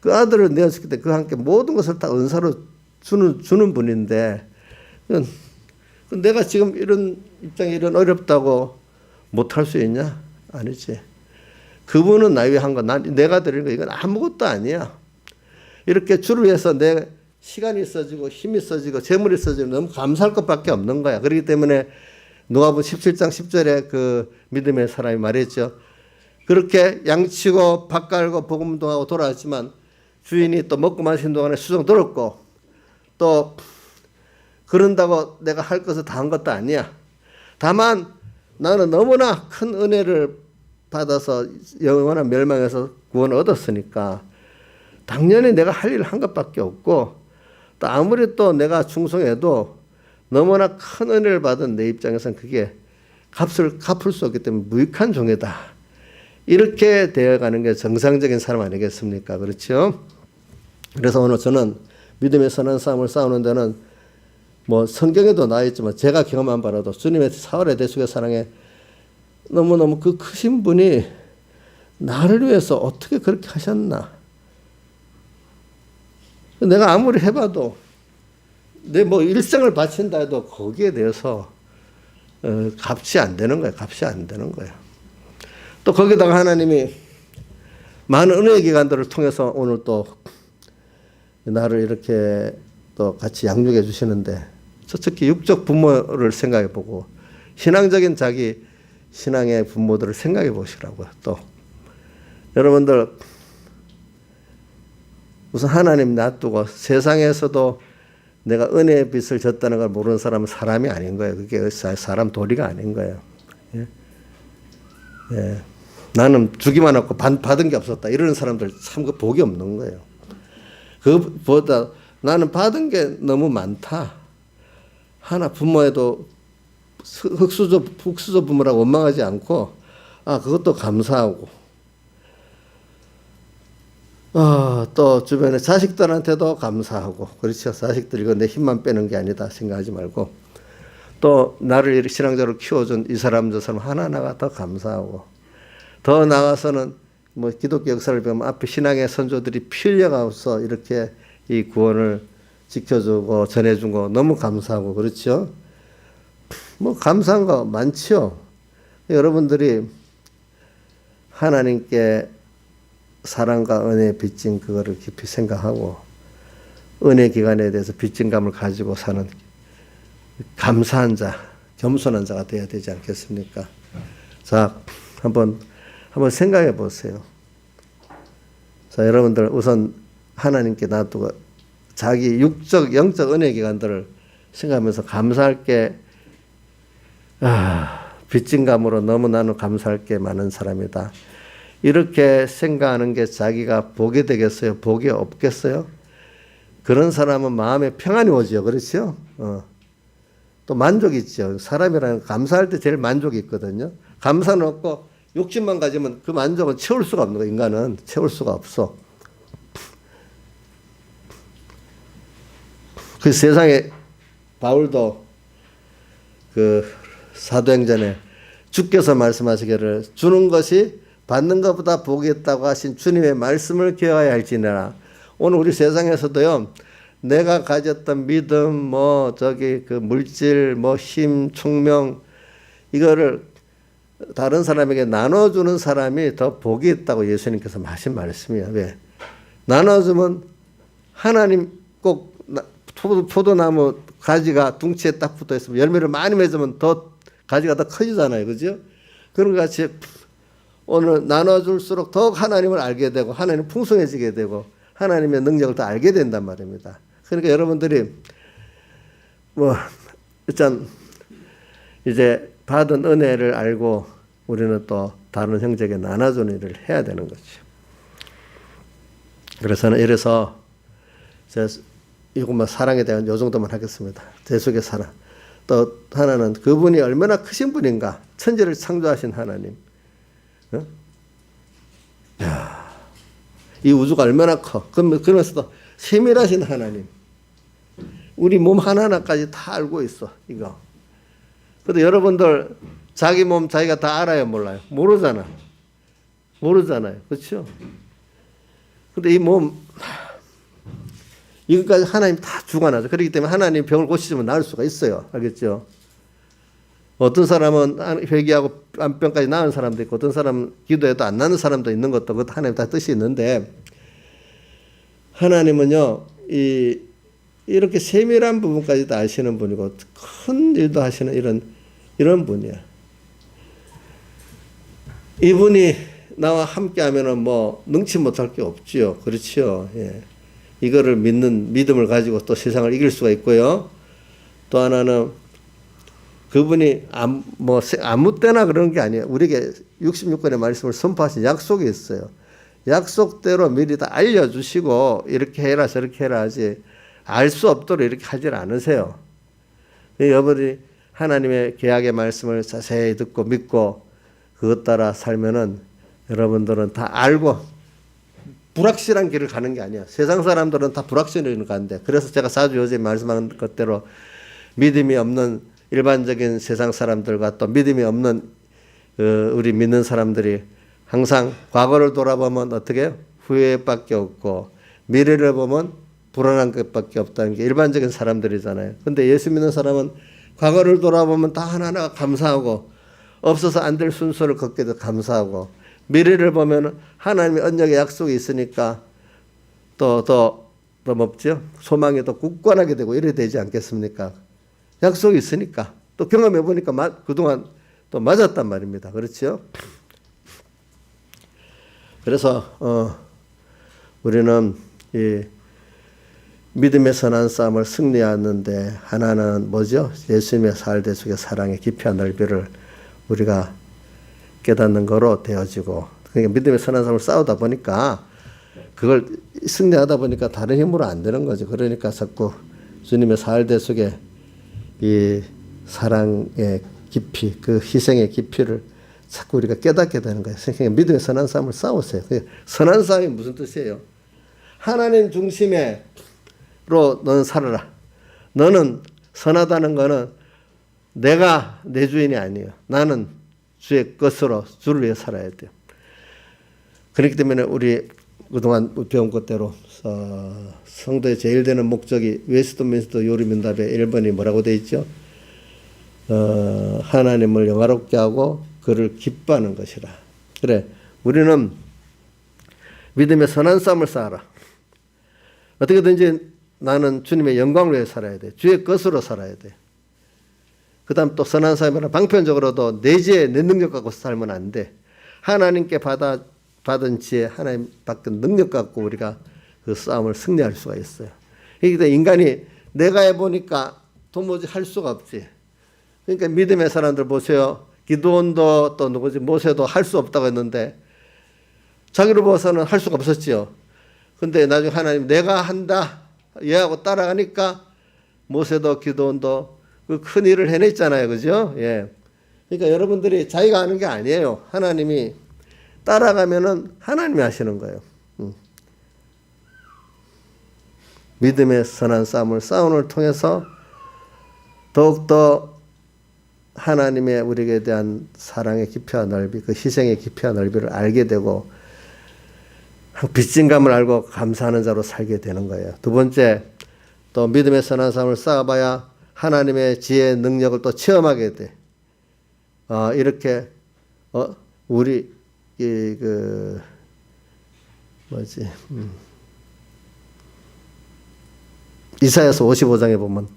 그 아들을 내어주기 때문에 그와 함께 모든 것을 다 은사로 주는 분인데 내가 지금 이런 입장이 이런 어렵다고 못할 수 있냐? 아니지. 그분은 나 위해 한 거, 내가 드리는 거 이건 아무것도 아니야. 이렇게 주를 위해서 내 시간이 써지고 힘이 써지고 재물이 써지고 너무 감사할 것밖에 없는 거야. 그렇기 때문에 누가복음 17장 10절에 그 믿음의 사람이 말했죠. 그렇게 양치고 밥 갈고 복음 운동하고 돌아왔지만 주인이 또 먹고 마신 동안에 수종 들었고 또 그런다고 내가 할 것을 다 한 것도 아니야. 다만 나는 너무나 큰 은혜를 받아서 영원한 멸망에서 구원을 얻었으니까 당연히 내가 할 일을 한 것밖에 없고 또 아무리 또 내가 충성해도 너무나 큰 은혜를 받은 내 입장에서는 그게 값을 갚을 수 없기 때문에 무익한 종이다. 이렇게 되어가는 게 정상적인 사람 아니겠습니까? 그렇죠? 그래서 오늘 저는 믿음의 선한 싸움을 싸우는 데는 뭐 성경에도 나와 있지만 제가 경험한 바라도 주님의 사활의 대속의 사랑에 너무너무 그 크신 분이 나를 위해서 어떻게 그렇게 하셨나. 내가 아무리 해봐도 내 뭐 일생을 바친다 해도 거기에 대해서 값이 안 되는 거예요. 값이 안 되는 거예요. 또 거기다가 하나님이 많은 은혜의 기관들을 통해서 오늘 또 나를 이렇게 또 같이 양육해 주시는데, 특히 육적 부모를 생각해 보고 신앙적인 자기 신앙의 부모들을 생각해 보시라고요. 또 여러분들 우선 하나님 놔두고 세상에서도 내가 은혜의 빛을 졌다는 걸 모르는 사람은 사람이 아닌 거예요. 그게 사람 도리가 아닌 거예요. 예? 예. 나는 주기만 하고 받은 게 없었다. 이러는 사람들 참 그 복이 없는 거예요. 그보다 나는 받은 게 너무 많다. 하나 부모에도 흑수저 부모라고 원망하지 않고, 그것도 감사하고, 또 주변에 자식들한테도 감사하고, 그렇죠. 자식들이 이거 내 힘만 빼는 게 아니다 생각하지 말고, 또 나를 신앙적으로 키워준 이 사람 저 사람 하나하나가 더 감사하고, 더 나아가서는 뭐 기독교 역사를 보면 앞에 신앙의 선조들이 피 흘려가서 이렇게 이 구원을 지켜주고 전해준 거 너무 감사하고, 그렇죠. 뭐 감사한 거 많죠. 여러분들이 하나님께 사랑과 은혜에 빚진 그거를 깊이 생각하고 은혜 기간에 대해서 빚진 감을 가지고 사는 감사한 자, 겸손한 자가 되어야 되지 않겠습니까? 자, 한번 생각해 보세요. 자, 여러분들 우선 하나님께 놔두고 자기 육적, 영적 은혜 기간들을 생각하면서 감사할 게, 빚진 감으로 너무 나는 감사할 게 많은 사람이다. 이렇게 생각하는 게 자기가 복이 되겠어요? 복이 없겠어요? 그런 사람은 마음에 평안이 오죠. 그렇죠? 또 만족이 있죠. 사람이라는 감사할 때 제일 만족이 있거든요. 감사는 없고 욕심만 가지면 그 만족은 채울 수가 없는 거예요. 인간은 채울 수가 없어. 그 세상에 바울도 그 사도행전에 주께서 말씀하시기를 주는 것이 받는 것보다 복이 있다고 하신 주님의 말씀을 기억해야 할지니라. 오늘 우리 세상에서도요, 내가 가졌던 믿음, 그 물질, 힘, 총명, 이거를 다른 사람에게 나눠주는 사람이 더 복이 있다고 예수님께서 하신 말씀이에요. 왜? 나눠주면 하나님 꼭 포도나무 가지가 둥치에 딱 붙어 있으면 열매를 많이 맺으면 더 가지가 더 커지잖아요. 그죠? 그런 것 같이 오늘 나눠줄수록 더욱 하나님을 알게 되고 하나님 풍성해지게 되고 하나님의 능력을 더 알게 된단 말입니다. 그러니까 여러분들이 일단 이제 받은 은혜를 알고 우리는 또 다른 형제에게 나눠주는 일을 해야 되는 거죠. 그래서는 이래서 제가 이것만 사랑에 대한 요 정도만 하겠습니다. 제 속의 사랑. 또 하나는 그분이 얼마나 크신 분인가. 천지를 창조하신 하나님. 이 우주가 얼마나 커. 그러면서도 세밀하신 하나님. 우리 몸 하나하나까지 다 알고 있어. 이거. 근데 여러분들 자기 몸 자기가 다 알아요, 몰라요? 모르잖아요. 그렇죠? 근데 이 몸 이것까지 하나님 다 주관하죠. 그렇기 때문에 하나님 병을 고치시면 나을 수가 있어요. 알겠죠? 어떤 사람은 회개하고 암병까지 나은 사람도 있고 어떤 사람은 기도해도 안 나는 사람도 있는 것도 그것도 하나님 다 뜻이 있는데 하나님은요 이렇게 세밀한 부분까지도 아시는 분이고 큰 일도 하시는 이런 분이야. 이분이 나와 함께하면은 능치 못할 게 없지요. 그렇지요. 예. 이거를 믿음을 가지고 또 세상을 이길 수가 있고요. 또 하나는 그분이 아무 때나 그런 게 아니에요. 우리에게 66권의 말씀을 선포하신 약속이 있어요. 약속대로 미리 다 알려주시고 이렇게 해라 저렇게 해라 하지 알 수 없도록 이렇게 하질 않으세요. 여러분이 하나님의 계약의 말씀을 자세히 듣고 믿고 그것 따라 살면은 여러분들은 다 알고 불확실한 길을 가는 게 아니야. 세상 사람들은 다 불확실한 길을 가는데 그래서 제가 자주 요새 말씀하는 것대로 믿음이 없는 일반적인 세상 사람들과 또 믿음이 없는 우리 믿는 사람들이 항상 과거를 돌아보면 어떻게 해요? 후회밖에 없고 미래를 보면 불안한 것밖에 없다는 게 일반적인 사람들이잖아요. 근데 예수 믿는 사람은 과거를 돌아보면 다 하나하나 감사하고 없어서 안 될 순서를 걷게 돼 감사하고 미래를 보면 하나님의 언약의 약속이 있으니까 더 뭐죠? 소망이 더 굳건하게 되고 이래 되지 않겠습니까? 약속이 있으니까 또 경험해 보니까 그동안 또 맞았단 말입니다. 그렇죠? 그래서 우리는 이 믿음의 선한 싸움을 승리하는데 하나는 뭐죠? 예수님의 살대 속의 사랑의 깊이와 넓이를 우리가 깨닫는 거로 되어지고, 그러니까 믿음의 선한 싸움을 싸우다 보니까 그걸 승리하다 보니까 다른 힘으로 안 되는 거죠. 그러니까 자꾸 주님의 살대 속에 이 사랑의 깊이, 그 희생의 깊이를 자꾸 우리가 깨닫게 되는 거예요. 그러니까 믿음의 선한 싸움을 싸우세요. 선한 싸움이 무슨 뜻이에요? 하나님 중심으로 너는 살아라. 너는 선하다는 거는 내가 내 주인이 아니에요. 나는 주의 것으로 주를 위해 살아야 돼요. 그렇기 때문에 우리 그동안 배운 것대로 성도의 제일 되는 목적이 웨스트민스터 요리문답의 1번이 뭐라고 되어 있죠? 하나님을 영화롭게 하고 그를 기뻐하는 것이라. 그래, 우리는 믿음의 선한 싸움을 쌓아라. 어떻게든지 나는 주님의 영광을 위해 살아야 돼. 주의 것으로 살아야 돼. 그 다음 또 선한 싸움이라 방편적으로도 내 지혜, 내 능력 갖고 살면 안 돼. 하나님께 받은 지혜, 하나님 받은 능력 갖고 우리가 그 싸움을 승리할 수가 있어요. 그러니까 인간이 내가 해보니까 도무지 할 수가 없지. 그러니까 믿음의 사람들 보세요. 기드온도 또 누구지 모세도 할 수 없다고 했는데 자기를 보고서는 할 수가 없었지요. 근데 나중에 하나님 내가 한다 얘하고 따라가니까 모세도 기드온도 그 큰 일을 해냈잖아요. 그죠? 예. 그러니까 여러분들이 자기가 하는 게 아니에요. 하나님이 따라가면은 하나님이 하시는 거예요. 믿음의 선한 싸움을 싸움을 통해서 더욱더 하나님의 우리에게 대한 사랑의 깊이와 넓이, 그 희생의 깊이와 넓이를 알게 되고 빚진 감을 알고 감사하는 자로 살게 되는 거예요. 두 번째, 또 믿음의 선한 싸움을 싸워봐야 하나님의 지혜의 능력을 또 체험하게 돼. 이렇게 우리 이사야서 55장에 보면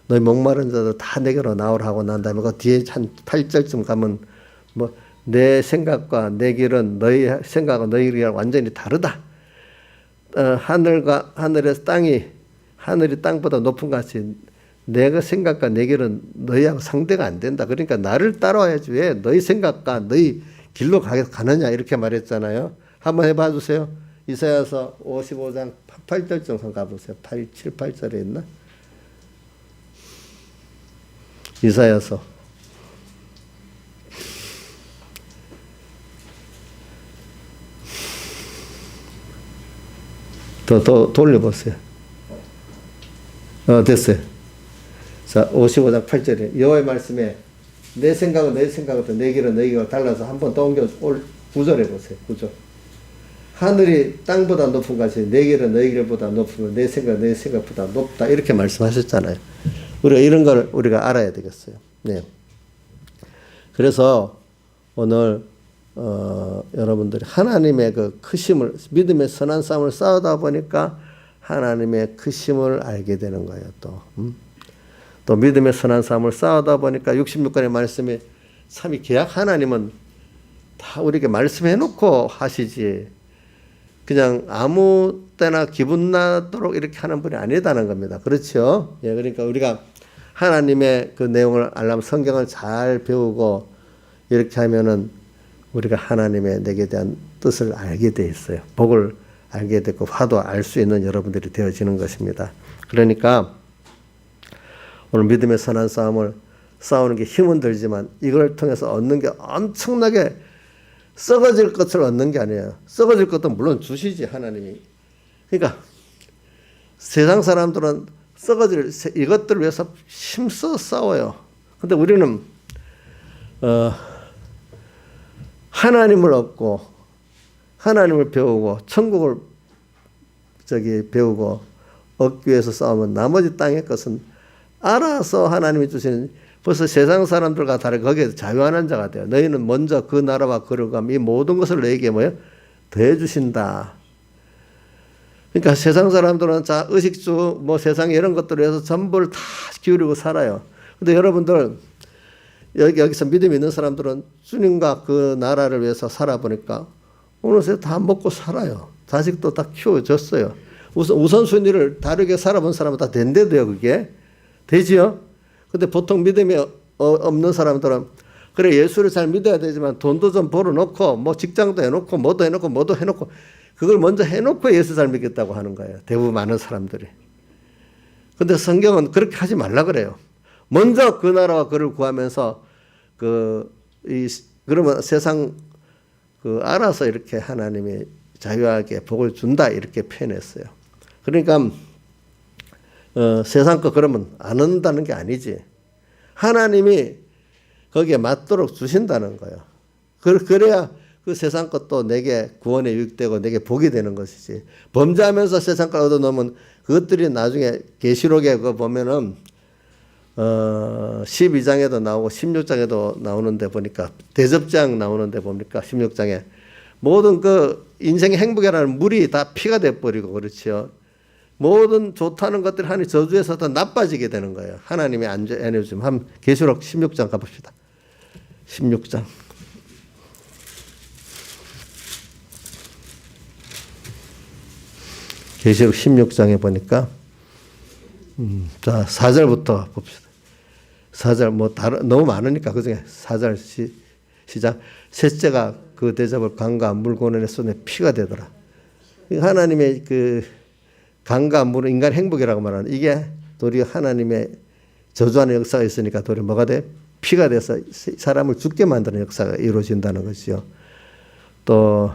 너희 목마른 자들 다 내게로 나오라 하고 난 다음에 그 뒤에 한 8절쯤 가면 뭐 내 생각과 내 길은 너희 생각과 너희 길이랑 완전히 다르다. 하늘에서 하늘이 땅보다 높은 것 같이 내가 생각과 내 길은 너희하고 상대가 안 된다. 그러니까 나를 따라와야지 왜 너희 생각과 너희 길로 가느냐 이렇게 말했잖아요. 한번 해봐 주세요. 이사야서 55장 8절쯤 가보세요. 7, 8절에 있나? 이사야서 더 돌려보세요. 됐어요. 자, 55장 8절에 여호와의 말씀에 내 생각은 너희 생각보다 내 길은 너희 길과 달라서 한 번 더 옮겨 9절 해보세요. 9절. 하늘이 땅보다 높은 것이 내 길은 너희 길보다 높으면 내 생각은 너희 생각보다 높다. 이렇게 말씀하셨잖아요. 우리가 이런 걸 우리가 알아야 되겠어요. 네. 그래서 오늘 여러분들이 하나님의 그 크심을 믿음의 선한 싸움을 싸우다 보니까 하나님의 크심을 알게 되는 거예요. 또 믿음의 선한 싸움을 싸우다 보니까 66권의 말씀이 참이 계약 하나님은 다 우리에게 말씀해 놓고 하시지 그냥 아무 때나 기분 나도록 이렇게 하는 분이 아니다는 겁니다. 그렇죠? 예, 그러니까 우리가 하나님의 그 내용을 알려면 성경을 잘 배우고 이렇게 하면은 우리가 하나님의 내게 대한 뜻을 알게 돼 있어요. 복을 알게 되고 화도 알 수 있는 여러분들이 되어지는 것입니다. 그러니까 오늘 믿음의 선한 싸움을 싸우는 게 힘은 들지만 이걸 통해서 얻는 게 엄청나게 썩어질 것을 얻는 게 아니에요. 썩어질 것도 물론 주시지 하나님이. 그러니까 세상 사람들은 썩어질 이것들을 위해서 힘써 싸워요. 근데 우리는 하나님을 얻고 하나님을 배우고 천국을 배우고 얻기 위해서 싸우면 나머지 땅의 것은 알아서 하나님이 주시는 벌써 세상 사람들과 다르게 거기에 자유하는 자가 돼요. 너희는 먼저 그 나라와 그를 구하면 이 모든 것을 너희에게 뭐예요? 더해 주신다. 그러니까 세상 사람들은 자 의식주 뭐 세상 이런 것들을 해서 전부를 다 기울이고 살아요. 근데 여러분들 여기서 믿음이 있는 사람들은 주님과 그 나라를 위해서 살아보니까 어느새 다 먹고 살아요. 자식도 다 키워줬어요. 우선순위를 다르게 살아본 사람은 다 된대도요. 그게 되지요. 근데 보통 믿음이 없는 사람들은 그래 예수를 잘 믿어야 되지만 돈도 좀 벌어놓고 뭐 직장도 해놓고 뭐도 해놓고 그걸 먼저 해놓고 예수 잘 믿겠다고 하는 거예요. 대부분 많은 사람들이. 근데 성경은 그렇게 하지 말라 그래요. 먼저 그 나라와 그를 구하면서 그러면 세상 알아서 이렇게 하나님이 자유하게 복을 준다 이렇게 표현했어요. 그러니까 세상 거 그러면 안 한다는 게 아니지. 하나님이 거기에 맞도록 주신다는 거예요. 그래야 그 세상 것도 내게 구원에 유익되고 내게 복이 되는 것이지. 범죄하면서 세상 걸 얻어놓으면 그것들이 나중에 계시록에 그거 보면은 12장에도 나오고 16장에도 나오는데 보니까 대접장 나오는데 보니까 16장에 모든 그 인생의 행복이라는 물이 다 피가 돼버리고 그렇지요. 모든 좋다는 것들이 하나님 저주에서 더 나빠지게 되는 거예요. 하나님이 안 해주면 한 계시록 16장 가봅시다. 16장. 계시록 16장에 보니까 자 4절부터 봅시다. 4절 뭐 너무 많으니까 그중에 4절 시작. 셋째가 그 대접을 강과 물고는의 손에 피가 되더라. 하나님의 그 강과 물은 인간 행복이라고 말하는 이게 도리어 하나님의 저주하는 역사가 있으니까 도리어 뭐가 돼? 피가 돼서 사람을 죽게 만드는 역사가 이루어진다는 것이요. 또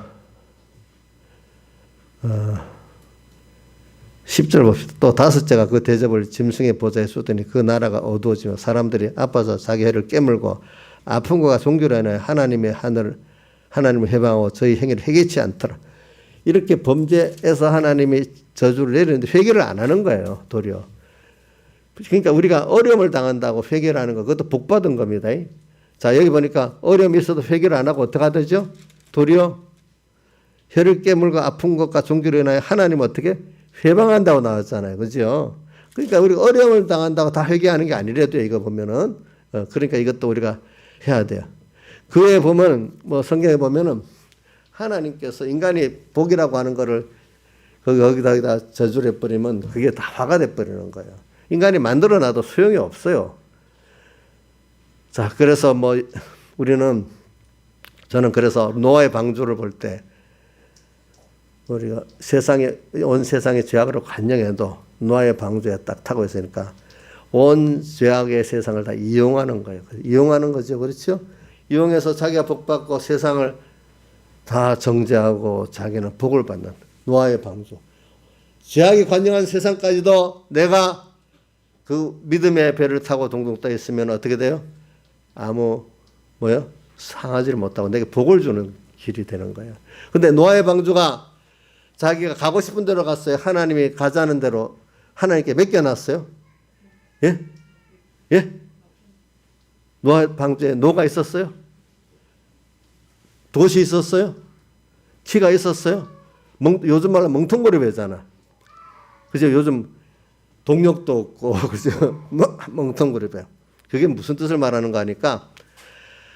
10절 봅시다. 또 다섯째가 그 대접을 짐승의 보좌에 쏟더니 그 나라가 어두워지며 사람들이 아파서 자기 해를 깨물고 아픈 거가 종교로 인하여 하나님을 해방하고 저희 행위를 회개치 않더라. 이렇게 범죄해서 하나님이 저주를 내리는데 회개를 안 하는 거예요. 도리어. 그러니까 우리가 어려움을 당한다고 회개를 하는 거 그것도 복 받은 겁니다. 자 여기 보니까 어려움이 있어도 회개를 안 하고 어떻게 하죠? 도리어 혀를 깨물고 아픈 것과 종교로 인하여 하나님 어떻게 회방한다고 나왔잖아요. 그죠? 그러니까 우리가 어려움을 당한다고 다 회개하는 게 아니래도 이거 보면은 그러니까 이것도 우리가 해야 돼요. 그 외에 보면 뭐 성경에 보면은 하나님께서 인간이 복이라고 하는 거를 거기다 저주를 해버리면 그게 다 화가 돼버리는 거예요. 인간이 만들어놔도 소용이 없어요. 자, 그래서 뭐 저는 그래서 노아의 방주를 볼 때 우리가 온 세상의 죄악으로 관영해도 노아의 방주에 딱 타고 있으니까 온 죄악의 세상을 다 이용하는 거예요. 이용하는 거죠. 그렇죠? 이용해서 자기가 복받고 세상을 다 정죄하고 자기는 복을 받는 노아의 방주. 죄악이 관영한 세상까지도 내가 그 믿음의 배를 타고 동동 떠 있으면 어떻게 돼요? 아무 상하지를 못하고 내게 복을 주는 길이 되는 거예요. 근데 노아의 방주가 자기가 가고 싶은 대로 갔어요. 하나님이 가자는 대로 하나님께 맡겨놨어요. 예? 예? 노아 방주에 노가 있었어요? 돛이 있었어요? 키가 있었어요? 요즘 말로 멍텅구리 배잖아. 그죠? 요즘 동력도 없고, 그죠? 멍텅구리 배. 그게 무슨 뜻을 말하는 거 하니까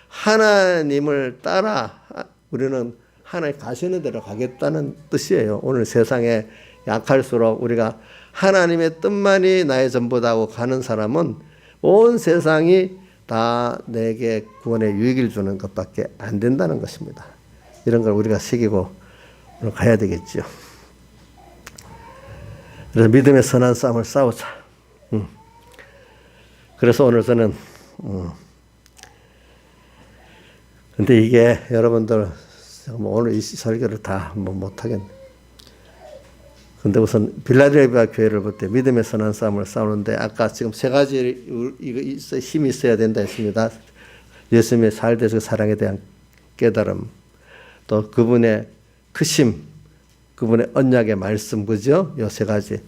하나님을 따라 우리는 하나님 가시는 대로 가겠다는 뜻이에요. 오늘 세상에 약할수록 우리가 하나님의 뜻만이 나의 전부다고 가는 사람은 온 세상이 다 내게 구원의 유익을 주는 것밖에 안 된다는 것입니다. 이런 걸 우리가 새기고 가야 되겠죠. 그래서 믿음의 선한 싸움을 싸우자. 그래서 오늘 저는 근데 이게 여러분들 오늘 이 설교를 다 못하겠네. 근데 우선 빌라델비아 교회를 볼 때 믿음의 선한 싸움을 싸우는데 아까 지금 세 가지 이거 힘이 있어야 된다 했습니다. 예수님의 살대적 사랑에 대한 깨달음, 또 그분의 크심, 그분의 언약의 말씀, 그죠? 요 세 가지.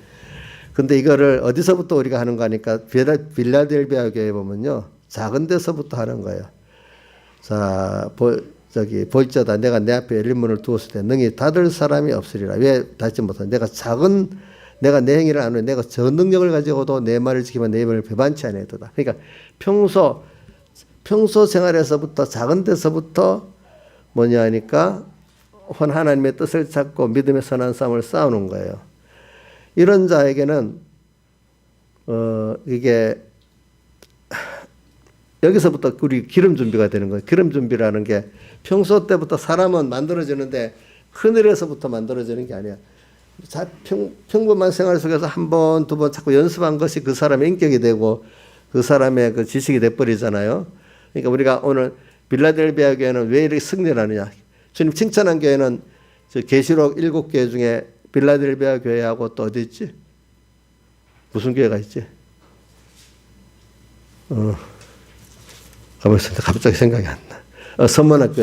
근데 이거를 어디서부터 우리가 하는 거 하니까 빌라델비아 교회에 보면요. 작은 데서부터 하는 거예요. 자, 볼지어다 내가 내 앞에 열린 문을 두었을 때 능히 닫을 사람이 없으리라. 왜 닫지 못하냐? 내가 내 행위를 아노니 내가 저 능력을 가지고도 내 말을 지키면 내 입을 배반치 아니하도다. 그러니까 평소 생활에서부터 작은 데서부터 뭐냐 하니까 하나님의 뜻을 찾고 믿음의 선한 싸움을 싸우는 거예요. 이런 자에게는 이게 여기서부터 우리 기름 준비가 되는 거예요. 기름 준비라는 게 평소 때부터 사람은 만들어지는데 하늘에서부터 만들어지는 게 아니야. 평범한 생활 속에서 한 번, 두 번 자꾸 연습한 것이 그 사람의 인격이 되고 그 사람의 그 지식이 돼버리잖아요. 그러니까 우리가 오늘 빌라델비아 교회는 왜 이렇게 승리하느냐. 주님 칭찬한 교회는 저 계시록 7교회 중에 빌라델비아 교회하고 또 어디 있지? 무슨 교회가 있지? 가만히 있었는데 갑자기 생각이 안 나. 선문학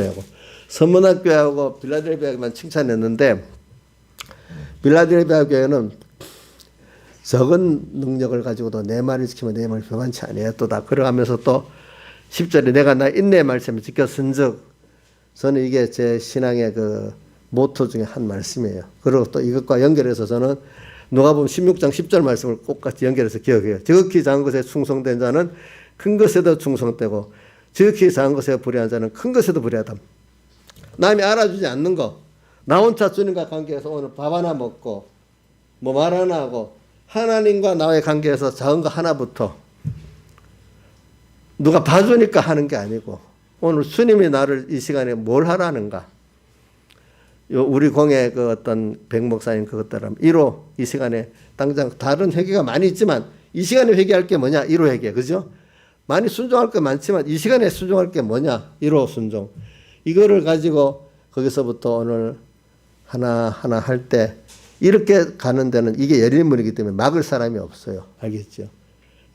교회하고 빌라델비아 교회만 칭찬했는데 빌라델비아 교회는 적은 능력을 가지고도 내 말을 지키면 내 말을 배반치 아니하도다. 그러면서 또 10절에 내가 나 인내의 말씀을 지켰은즉, 저는 이게 제 신앙의 그 모토 중에 한 말씀이에요. 그리고 또 이것과 연결해서 저는 누가복음 16장 10절 말씀을 꼭 같이 연결해서 기억해요. 지극히 작은 것에 충성된 자는 큰 것에도 충성되고 지극히 작은 것에 불의한 자는 큰 것에도 불의하다. 남이 알아주지 않는 거, 나 혼자 주님과 관계에서 오늘 밥 하나 먹고 뭐 말 하나 하고 하나님과 나의 관계에서 작은 거 하나부터 누가 봐주니까 하는 게 아니고 오늘 주님이 나를 이 시간에 뭘 하라는가. 우리 공예 그 어떤 백목사님 그것처럼 1호 이 시간에 당장 다른 회개가 많이 있지만 이 시간에 회개할 게 뭐냐? 1호 회개. 그죠? 많이 순종할 게 많지만 이 시간에 순종할 게 뭐냐? 1호 순종. 이거를 가지고 거기서부터 오늘 하나하나 할 때 이렇게 가는 데는 이게 열린 문이기 때문에 막을 사람이 없어요. 알겠죠?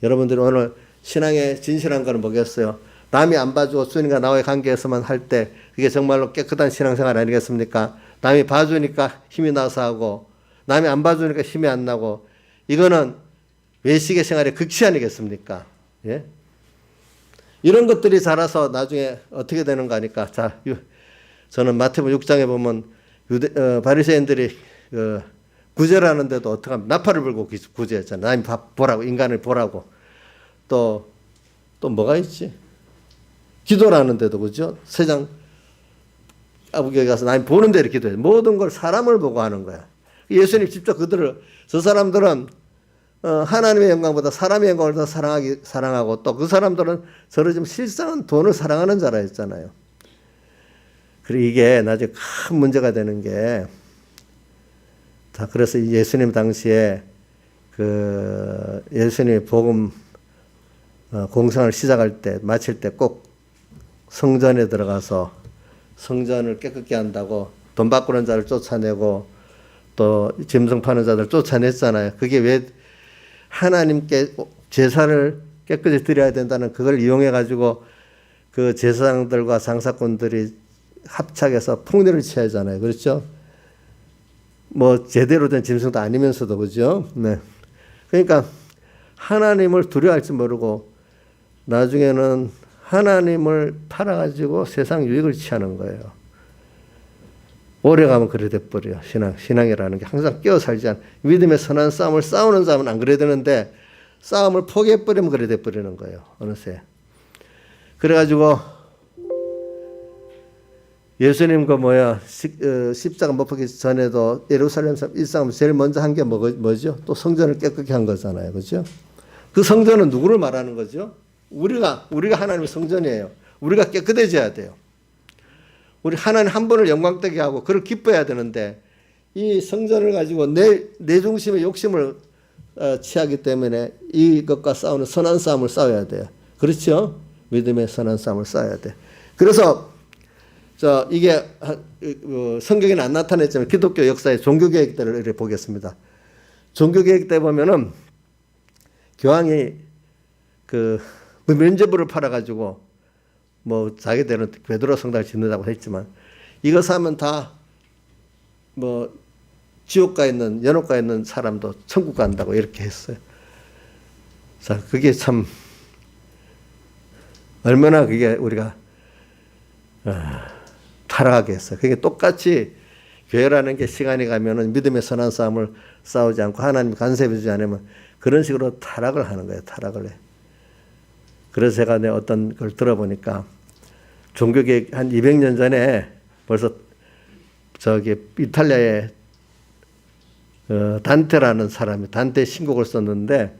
여러분들이 오늘 신앙의 진실한 거는 뭐겠어요? 남이 안 봐주고 주님과 나와의 관계에서만 할 때 그게 정말로 깨끗한 신앙생활 아니겠습니까? 남이 봐주니까 힘이 나서 하고 남이 안 봐주니까 힘이 안 나고 이거는 외식의 생활의 극치 아니겠습니까? 예? 이런 것들이 자라서 나중에 어떻게 되는가 하니까 자, 저는 마태복음 6장에 보면 바리새인들이 구제하는데도 어떻게 하면 나팔을 불고 구제했잖아요. 남이 보라고, 인간을 보라고. 또 뭐가 있지? 기도를 하는데도 그죠? 세상 아버지에 가서 남이 보는 대로 기도해. 모든 걸 사람을 보고 하는 거야. 예수님 직접 저 사람들은 하나님의 영광보다 사람의 영광을 더 사랑하고 또 그 사람들은 저를 좀 실상은 돈을 사랑하는 자라 했잖아요. 그리고 이게 나중에 큰 문제가 되는 게 자, 그래서 예수님 당시에 예수님의 복음 공생을 시작할 때 마칠 때 꼭 성전에 들어가서 성전을 깨끗게 한다고 돈 바꾸는 자를 쫓아내고 또 짐승 파는 자들 쫓아냈잖아요. 그게 왜 하나님께 제사를 깨끗이 드려야 된다는 그걸 이용해 가지고 그 제사장들과 장사꾼들이 합작해서 폭리를 취하잖아요. 그렇죠? 뭐 제대로 된 짐승도 아니면서도 그죠? 네. 그러니까 하나님을 두려워할 줄 모르고 나중에는 하나님을 팔아가지고 세상 유익을 취하는 거예요. 오래가면 그래 돼버려요. 신앙이라는 게 항상 끼어 살지 않아. 믿음의 선한 싸움을 싸우는 사람은 안 그래 되는데 싸움을 포기해버리면 그래 돼버리는 거예요. 어느새. 그래가지고 예수님 십자가 못 박기 전에도 예루살렘 일상을 제일 먼저 한 게 뭐죠? 또 성전을 깨끗게 한 거잖아요. 그죠? 그 성전은 누구를 말하는 거죠? 우리가 하나님의 성전이에요. 우리가 깨끗해져야 돼요. 우리 하나님 한 분을 영광되게 하고 그를 기뻐해야 되는데 이 성전을 가지고 내 중심의 욕심을 취하기 때문에 이것과 싸우는 선한 싸움을 싸워야 돼요. 그렇죠? 믿음의 선한 싸움을 싸워야 돼. 그래서 이게 성경에는 안 나타냈지만 기독교 역사의 종교개혁 때를 이렇게 보겠습니다. 종교개혁 때 보면은 교황이 면죄부를 팔아가지고 뭐 자기들은 베드로 성당을 짓는다고 했지만 이거 사면 다 뭐 지옥가 있는 연옥가 있는 사람도 천국 간다고 이렇게 했어요. 자, 그게 참 얼마나 그게 우리가 타락하게 했어요. 그게 똑같이 교회라는 게 시간이 가면은 믿음의 선한 싸움을 싸우지 않고 하나님 간섭해 주지 않으면 그런 식으로 타락을 하는 거예요. 타락을 해. 그래서 제가 어떤 걸 들어보니까 종교개혁 한 200년 전에 벌써 저기 이탈리아에 단테라는 사람이 단테 신곡을 썼는데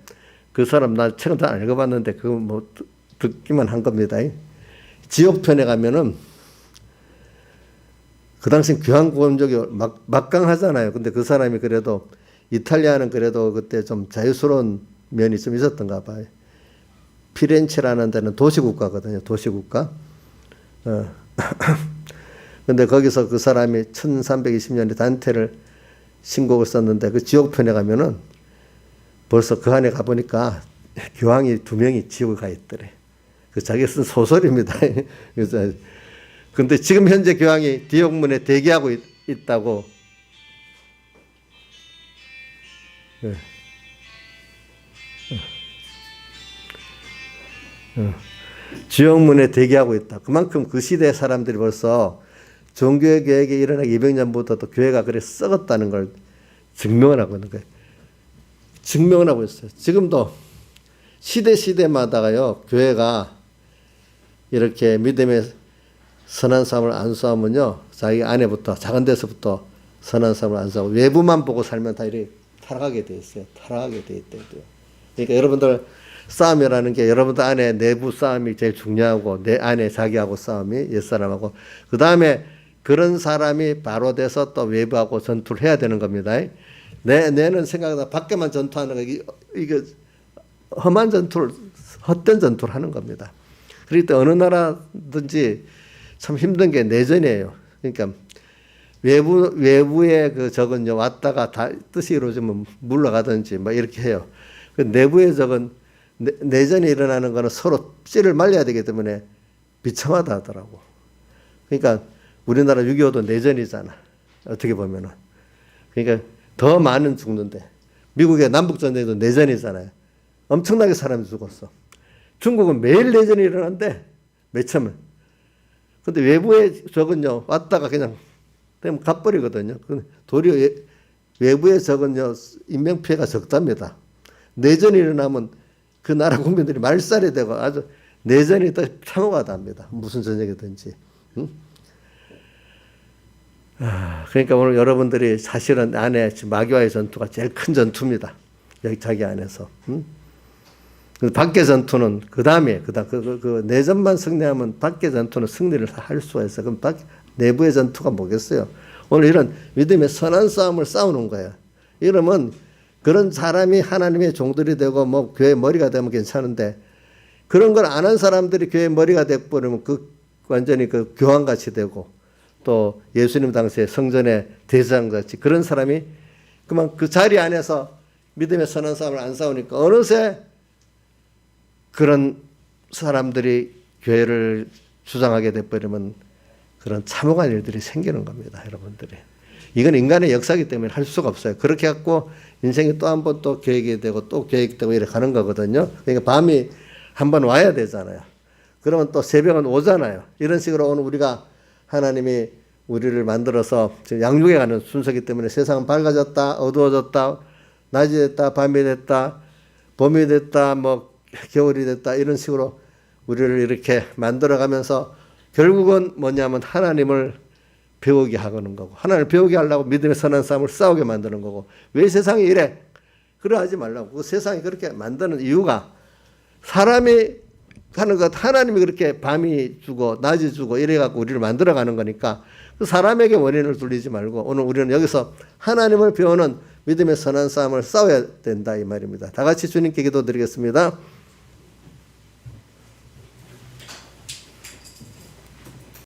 그 사람 나 책은 다 안 읽어봤는데 그거 뭐 듣기만 한 겁니다. 지옥편에 가면은 그 당시 교황공적이 막강하잖아요. 근데 그 사람이 그래도 이탈리아는 그래도 그때 좀 자유스러운 면이 좀 있었던가 봐요. 피렌체라는 데는 도시국가거든요. 도시국가. 근데 거기서 그 사람이 1320년에 단테를 신곡을 썼는데 그 지옥편에 가면은 벌써 그 안에 가보니까 교황이 2명이 지옥에 가 있더래. 그 자기가 쓴 소설입니다. 그래서 근데 지금 현재 교황이 지옥문에 대기하고 있다고. 네. 지옥문에 대기하고 있다. 그만큼 그 시대 사람들이 벌써 종교개혁이 일어나기 200년부터 또 교회가 그래 썩었다는 걸 증명을 하고 있는 거예요. 증명을 하고 있어요. 지금도 시대마다가요, 교회가 이렇게 믿음의 선한 싸움을 안 싸우면요, 자기 안에부터, 작은 데서부터 선한 싸움을 안 싸우고 외부만 보고 살면 다 이렇게 타락하게 돼 있어요. 타락하게 돼 있대요. 그러니까 여러분들 싸움이라는 게 여러분들 안에 내부 싸움이 제일 중요하고 내 안에 자기하고 싸움이 옛사람하고 그 다음에 그런 사람이 바로 돼서 또 외부하고 전투를 해야 되는 겁니다. 내는 생각보다 밖에만 전투하는 거 이게 험한 전투를 헛된 전투를 하는 겁니다. 그러니까 어느 나라든지 참 힘든 게 내전이에요. 그러니까 외부의 그 적은요 왔다가 다 뜻이 이루어지면 물러가든지 뭐 이렇게 해요. 그 내부의 적은 내전이 일어나는 거는 서로 씨를 말려야 되기 때문에 비참하다 하더라고. 그러니까 우리나라 6.25도 내전이잖아. 어떻게 보면은. 그러니까 더 많은 죽는데 미국의 남북전쟁도 내전이잖아요. 엄청나게 사람이 죽었어. 중국은 매일 내전이 일어나는데 몇천명. 근데 외부의 적은요 왔다가 그냥 되면 가버리거든요. 도리어 외부의 적은요 인명피해가 적답니다. 내전이 일어나면 그 나라 국민들이 말살이 되고 아주 내전이 더 참혹하답니다. 무슨 전쟁이든지. 응? 그러니까 오늘 여러분들이 사실은 안에 마귀와의 전투가 제일 큰 전투입니다. 여기 자기 안에서. 응? 밖의 전투는 그 다음에 그 내전만 승리하면 밖의 전투는 승리를 할 수가 있어요. 그럼 내부의 전투가 뭐겠어요? 오늘 이런 믿음의 선한 싸움을 싸우는 거예요. 이러면 그런 사람이 하나님의 종들이 되고 뭐 교회 머리가 되면 괜찮은데 그런 걸 안 한 사람들이 교회 머리가 되버리면 그 완전히 그 교황같이 되고 또 예수님 당시에 성전의 대제사장같이 그런 사람이 그만 그 자리 안에서 믿음의 선한 싸움을 안 싸우니까 어느새 그런 사람들이 교회를 주장하게 돼버리면 그런 참혹한 일들이 생기는 겁니다. 여러분들이. 이건 인간의 역사이기 때문에 할 수가 없어요. 그렇게 갖고 인생이 또 한 번 또 계획이 되고 또 계획되고 이렇게 가는 거거든요. 그러니까 밤이 한 번 와야 되잖아요. 그러면 또 새벽은 오잖아요. 이런 식으로 오늘 우리가 하나님이 우리를 만들어서 양육해 가는 순서이기 때문에 세상은 밝아졌다, 어두워졌다, 낮이 됐다, 밤이 됐다, 봄이 됐다, 뭐 겨울이 됐다 이런 식으로 우리를 이렇게 만들어가면서 결국은 뭐냐면 하나님을 배우게 하는 거고 하나님을 배우게 하려고 믿음의 선한 싸움을 싸우게 만드는 거고 왜 세상이 이래? 그러하지 말라고. 그 세상이 그렇게 만드는 이유가 사람이 하는 것 하나님이 그렇게 밤이 주고 낮이 주고 이래갖고 우리를 만들어가는 거니까 그 사람에게 원인을 돌리지 말고 오늘 우리는 여기서 하나님을 배우는 믿음의 선한 싸움을 싸워야 된다 이 말입니다. 다 같이 주님께 기도드리겠습니다.